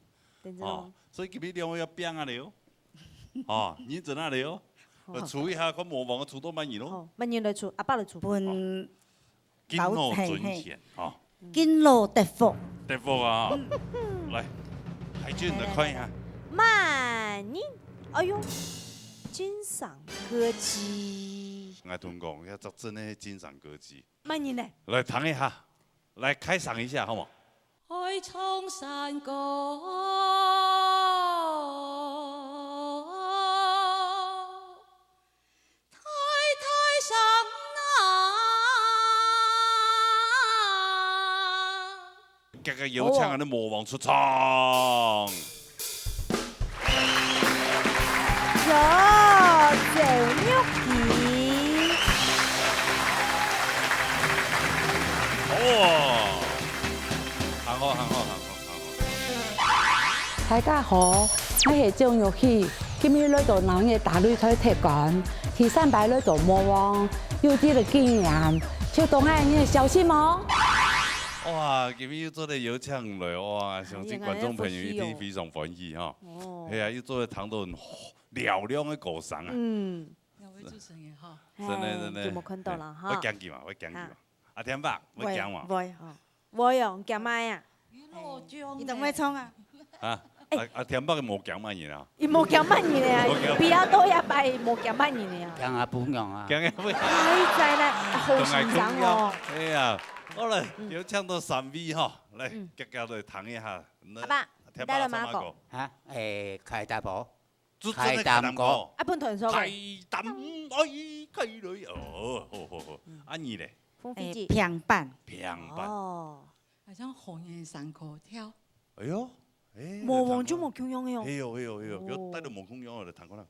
[SPEAKER 2] 哦，所以佢哋兩位要變啊你哦，哦，認真啊你哦，處一下個魔王嘅處到乜嘢咯？
[SPEAKER 11] 乜嘢嚟處？阿伯嚟處。
[SPEAKER 6] 本
[SPEAKER 2] 金羅尊賢，哦，
[SPEAKER 6] 金羅德福。
[SPEAKER 2] 德福啊，嚟。海軍嚟看一下。
[SPEAKER 11] 慢音，哎呦，金賞歌姬。
[SPEAKER 2] 我同講，要真係金賞歌姬。
[SPEAKER 11] 慢音呢？
[SPEAKER 2] 來彈一下，來開嗓一下，好冇？
[SPEAKER 1] 海蒼山歌，太太上
[SPEAKER 2] 今日有請我哋魔王出場。
[SPEAKER 11] 有鄭玉琪。
[SPEAKER 2] 哦，行好。
[SPEAKER 7] 大家好，我係鄭玉琪，今日來到南嘅大擂台踢館，第3擺來到魔王。
[SPEAKER 3] 有啲嘅經驗，就當下你小心哦。
[SPEAKER 2] 哇！今日又做得有唱嚟，哇！相信觀眾朋友一定非常歡喜哈。係啊，又做得唱到嘹亮嘅歌聲啊。
[SPEAKER 1] 兩位主持人也好。
[SPEAKER 2] 真的真的。
[SPEAKER 11] 冇看到啦哈。
[SPEAKER 2] 我驚佢嘛，我驚佢嘛。阿天伯，我驚嘛。
[SPEAKER 11] 會用驚乜呀？
[SPEAKER 16] 你同我唱啊？
[SPEAKER 2] 啊？阿天伯冇驚乜嘢啊？
[SPEAKER 11] 伊冇驚乜嘢啊？比較多一擺冇驚乜嘢啊？
[SPEAKER 8] 驚阿本樣啊！
[SPEAKER 2] 驚阿本。
[SPEAKER 11] 係真咧，好欣賞哦。
[SPEAKER 2] 哎呀，好啦，要唱到3位哈，來，大家來彈一下。
[SPEAKER 11] 阿爸，帶來馬歌。
[SPEAKER 8] 嚇？開大寶。
[SPEAKER 2] 開淡歌。
[SPEAKER 11] 阿本團所嘅。
[SPEAKER 2] 開淡愛開女哦，好。阿二咧？
[SPEAKER 16] 平板。
[SPEAKER 2] 平板。
[SPEAKER 11] 哦。
[SPEAKER 1] 好像紅顏山口跳。
[SPEAKER 2] 哎呦。
[SPEAKER 11] 冇忘咗冇強樣嘅哦。
[SPEAKER 2] 係喲，我帶到冇強樣我就彈過啦。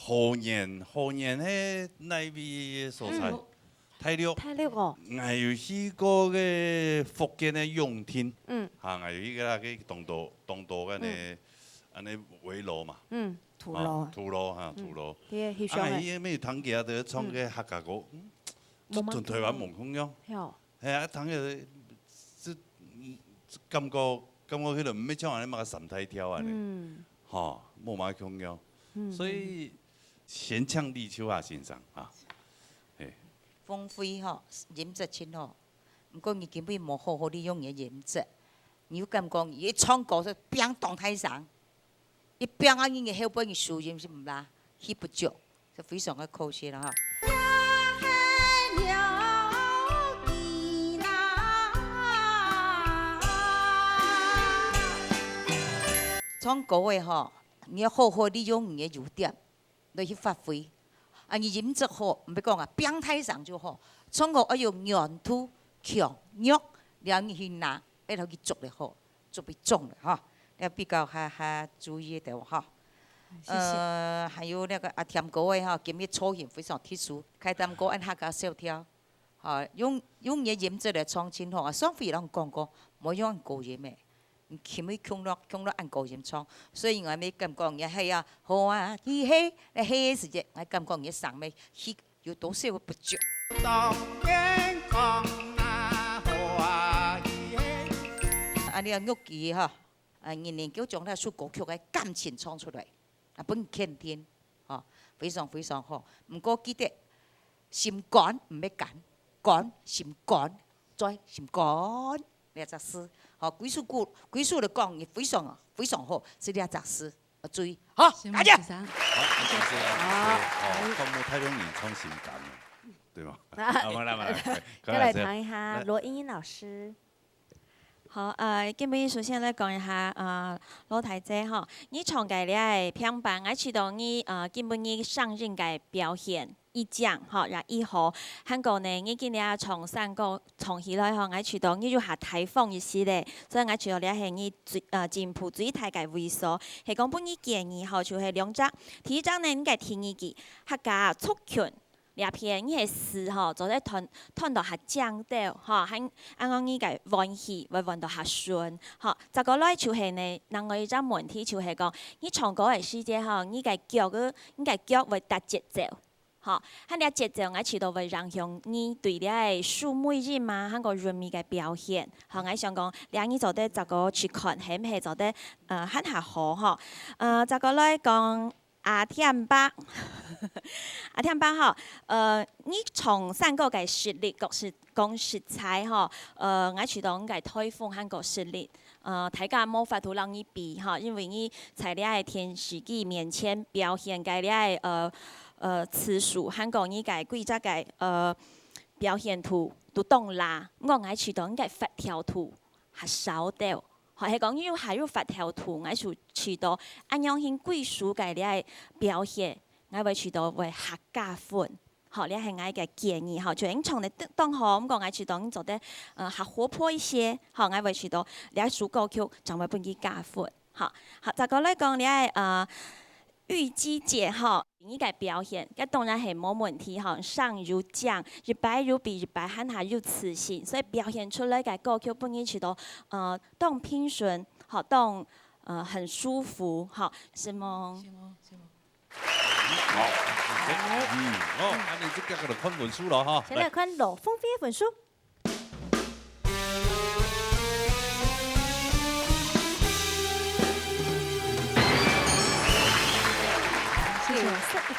[SPEAKER 2] 河源迄那边所在，泰六。
[SPEAKER 11] 泰六哦。
[SPEAKER 2] 我有去过个福建的永天，我有去个东道个安尼围楼嘛。
[SPEAKER 11] 土楼。
[SPEAKER 2] 土楼哈，土楼。
[SPEAKER 11] 迄上
[SPEAKER 2] 个。伊咩堂家在创个客家歌，从台湾蒙空样。系啊，堂家感觉迄个唔要唱安尼嘛，三台跳安尼。吼，无嘛空样。所以贤唱立秋啊，先生啊，
[SPEAKER 6] 芳菲吼，音质真好，不过伊根本无好好利用伊音质。你有感觉伊唱歌是变动太上，伊变啊，伊个后背伊收音是唔啦，起不足，就非常的可惜了哈。唱歌的吼。你要好好利用你的优点来去发挥。啊，你音质好，唔要讲啊，表态上就好。唱歌要用软土强弱，两你去拿，然后去做得好，做比重的哈。要比较还注意的哈。还有那个啊，甜歌的哈，今日操演非常特殊，开淡歌按客家小调，哈，用你的音质来唱真好啊。双飞人讲过，冇用高音的。前面腔落按高音唱，所以我咪感覺也係啊，好啊，嘻嘻，你嘻時節，我感覺也上面嘻有多少不足。啊，你啊玉記哈，啊年叫將呢首歌曲嘅感情唱出嚟，啊本傾天，哦非常非常好。唔過記得心肝唔要揀，肝心肝再心肝呢隻詩。好，幾首的講也非常好，是兩隻詩，注意，好，大家。
[SPEAKER 2] 好，謝謝啊。咁冇太容易唱情感，對嗎？
[SPEAKER 11] 再來談一下羅英英老師。
[SPEAKER 20] 好，今日首先來講一下羅太姐哈，你唱嘅咧片版，我知道你今日上任嘅表現。一講吼，然後以後韓國呢，你今日從三個從起來吼，我知道你就下台風一時咧，所以我知道你係你進步最大嘅位所，係講本你建議吼，就係兩隻，第一隻呢，你嘅提議嘅客家族群两片伊係詩吼，就咧吞到下江到吼，喺啱啱伊個運氣會運到下順吼。再過來就係呢，另外一個問題就係講，伊唱歌嘅時節吼，伊個腳會搭節奏。吼，喺啲節奏，我知道會影響你對你嘅數每日嘛，喺個韻味嘅表現。吼，我想講，你做得就個去看，係唔係做得很下好吼？再過來講阿天伯，阿天伯吼，你從三個嘅實力，講實在吼，我知道我嘅推風喺個實力，大家冇法度讓你比吼，因為你在你嘅電視機面前表現嘅你嘅次數，韓國呢個規則嘅表現圖都懂啦。我愛知道呢個發條圖係少到，係講要係要發條圖，我就知道按樣型貴數嘅呢個表現，我會知道會客家分。好，呢係我嘅建議。好，就你從你當好，咁講我知道你做得客活潑一些。好，我會知道你係數歌曲就會幫佢加分。好，再講嚟講你係玉姬姐吼，呢個表現，咁當然係冇問題吼，上如降，日白如比日白喊下有磁性，所以表現出來嘅歌曲本身知道，當平順，好當很舒服，好，是嗎？
[SPEAKER 2] 好，好，咁你即刻嗰度看本書咯，哈。
[SPEAKER 11] 先來看羅鳳飛一本書。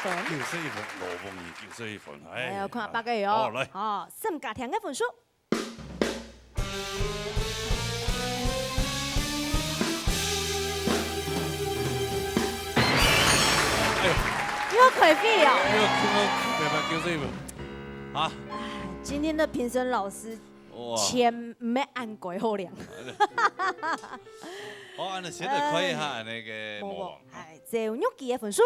[SPEAKER 2] 91分，羅鳳儀91分，
[SPEAKER 11] 係啊，看下百幾哦。來，哦，沈家庭一本書。又可以飛啊！91
[SPEAKER 2] 分，啊！
[SPEAKER 11] 今天的評審老師錢沒按鬼好量。
[SPEAKER 2] 哦，按你寫得可以哈，那個魔王。
[SPEAKER 11] 係趙玉記一本書。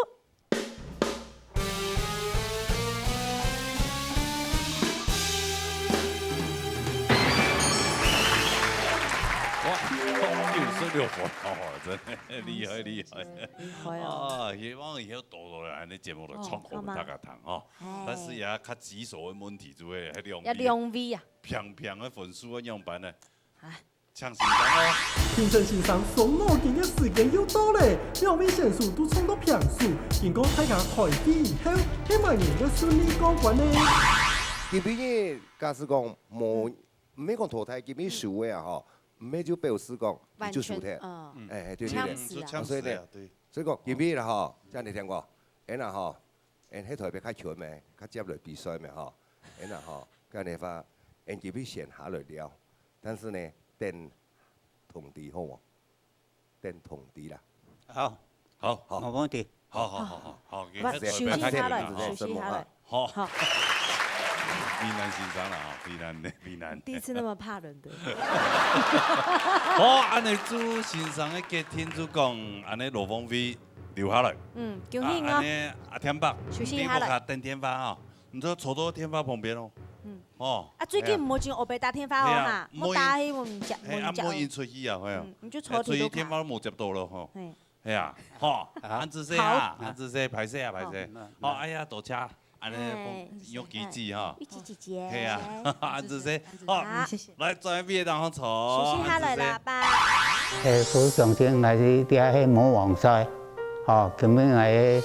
[SPEAKER 2] 96分，哦，真係厲害厲害！啊，希望以後多多來啲節目來創給大家聽哦。但是也較棘手嘅問題就係喺
[SPEAKER 11] 兩位啊，
[SPEAKER 2] 平平嘅分數嘅樣板呢，搶先生咯。
[SPEAKER 18] 評審先生上腦筋嘅時間又到咧，兩位選手都衝到平數，經過大家開機以後，希望能夠順利過關呢。
[SPEAKER 21] 基本嘅假使講冇唔係講淘汰，基本輸嘅啊嗬。唔係就表示講你就輸踢，對對對，所以咧，所以講基本啦嗬，即係你聽過，嗱嗬，喺台北開球咩，佢接來比賽咩嗬，嗱嗬，咁你話基本先下來了，但是呢，等同地好喎，等同地啦，
[SPEAKER 8] 好，冇問題，
[SPEAKER 2] 好，
[SPEAKER 11] 休息下來，休息下來，
[SPEAKER 2] 好。避難先生啦，避難。
[SPEAKER 11] 第一次那麼怕人的。
[SPEAKER 2] 好，安尼朱先生嘅家庭就講，安尼羅鳳飛留下來。
[SPEAKER 11] 恭喜我。
[SPEAKER 2] 安尼阿天伯，
[SPEAKER 11] 休息下來。
[SPEAKER 2] 等天花啊，你就坐到天花旁邊咯。哦。
[SPEAKER 11] 最近唔好進後背打天花哦嘛，冇打起我唔接。
[SPEAKER 2] 冇引出去啊，係啊。
[SPEAKER 11] 唔就坐
[SPEAKER 2] 所以天花都冇接到咯，嗬。係啊，好，安姿勢啊，安姿勢，排勢啊，排勢。好，哎呀，多謝。安尼用機智哈，
[SPEAKER 11] 玉姬姐姐，
[SPEAKER 2] 係啊，安子生，好，來準備當坐。
[SPEAKER 11] 休息下來啦，爸。
[SPEAKER 8] 佢上天來啲啲魔王賽，哦，咁樣係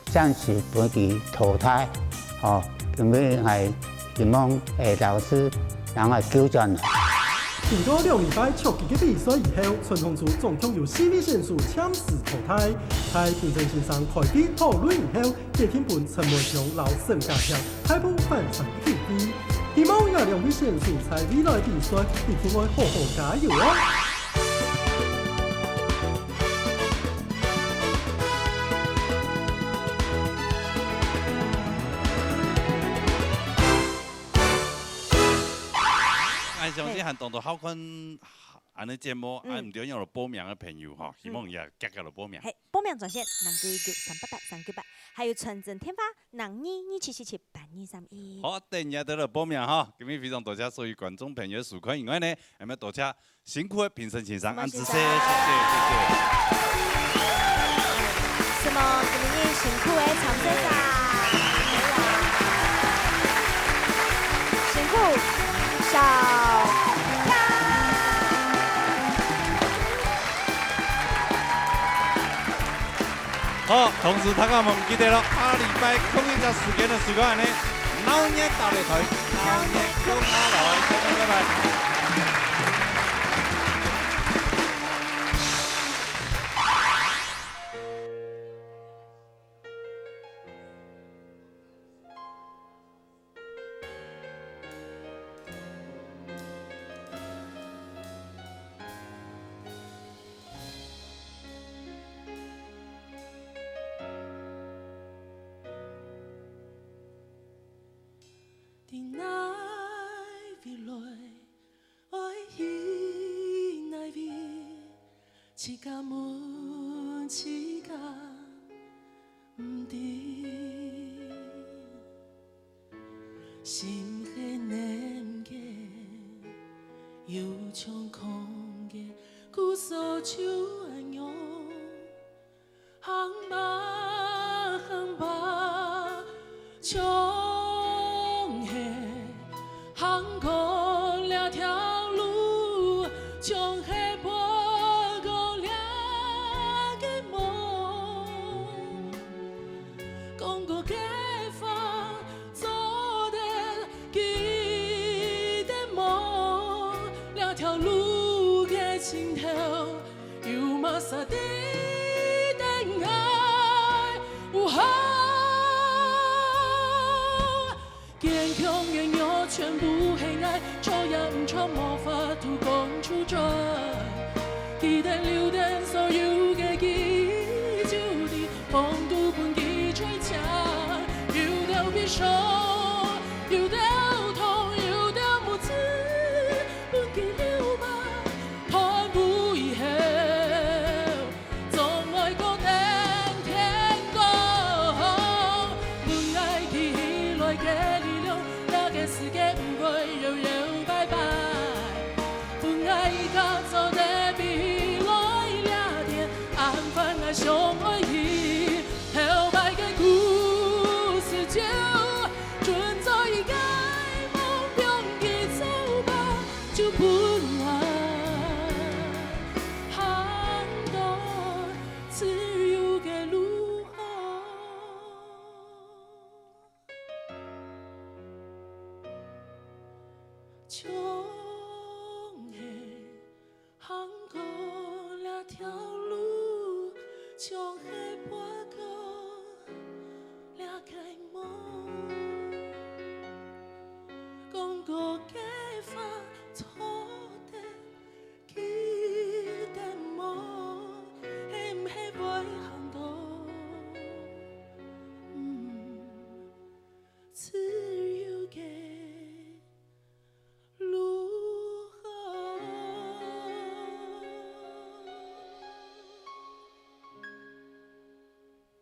[SPEAKER 8] 暫時俾佢淘汰，哦，咁樣係希望老師讓佢糾正。
[SPEAKER 18] 經過2禮拜長期嘅比賽以後，春風組總共有4位選手搶時淘汰。在評審先生開機討論以後，給天本陳文強老沈家強開步反上起飛。希望有2位選手在未來比賽一定會好好加油哦！
[SPEAKER 2] 相信很多都好看安尼節目，唔對有報名嘅朋友哈，希望也加入報名。
[SPEAKER 11] 係報名專線0919388398，還有傳真天花0227778231。
[SPEAKER 2] 好，等下到嚟報名哈，今日非常多謝所有觀眾朋友收看，另外呢，係咪多謝辛苦嘅評審先生安子生，謝謝。
[SPEAKER 11] 是麼？今日辛苦嘅常先生。
[SPEAKER 2] 好，同时大家们记得了，下礼拜同一个时间的时间呢，老年大擂台，老年共下来，拜拜。
[SPEAKER 1] 定奈未来，爱伊奈未，一家门一家唔知，心系难解，又像空嘅故所就安样，行吧行吧，就。行过两条路，从黑破过两个梦，讲过解放，做得记得梦，两条路嘅尽头，有乜啥的等爱，有好。坚强嘅我全部喜爱，錯也唔錯，無法度講出嘴。記得留低所有嘅記憶，就地碰到半記吹響，有到悲傷，有到痛，有到無知，半記留吧，看不以後，總愛講聽天講，本愛起來嘅。世界唔會悠悠拜拜，本愛甲走得比來倆天，安分愛相愛意，後擺嘅故事就存在一個夢中嘅走吧，就本愛行到自由嘅路口。就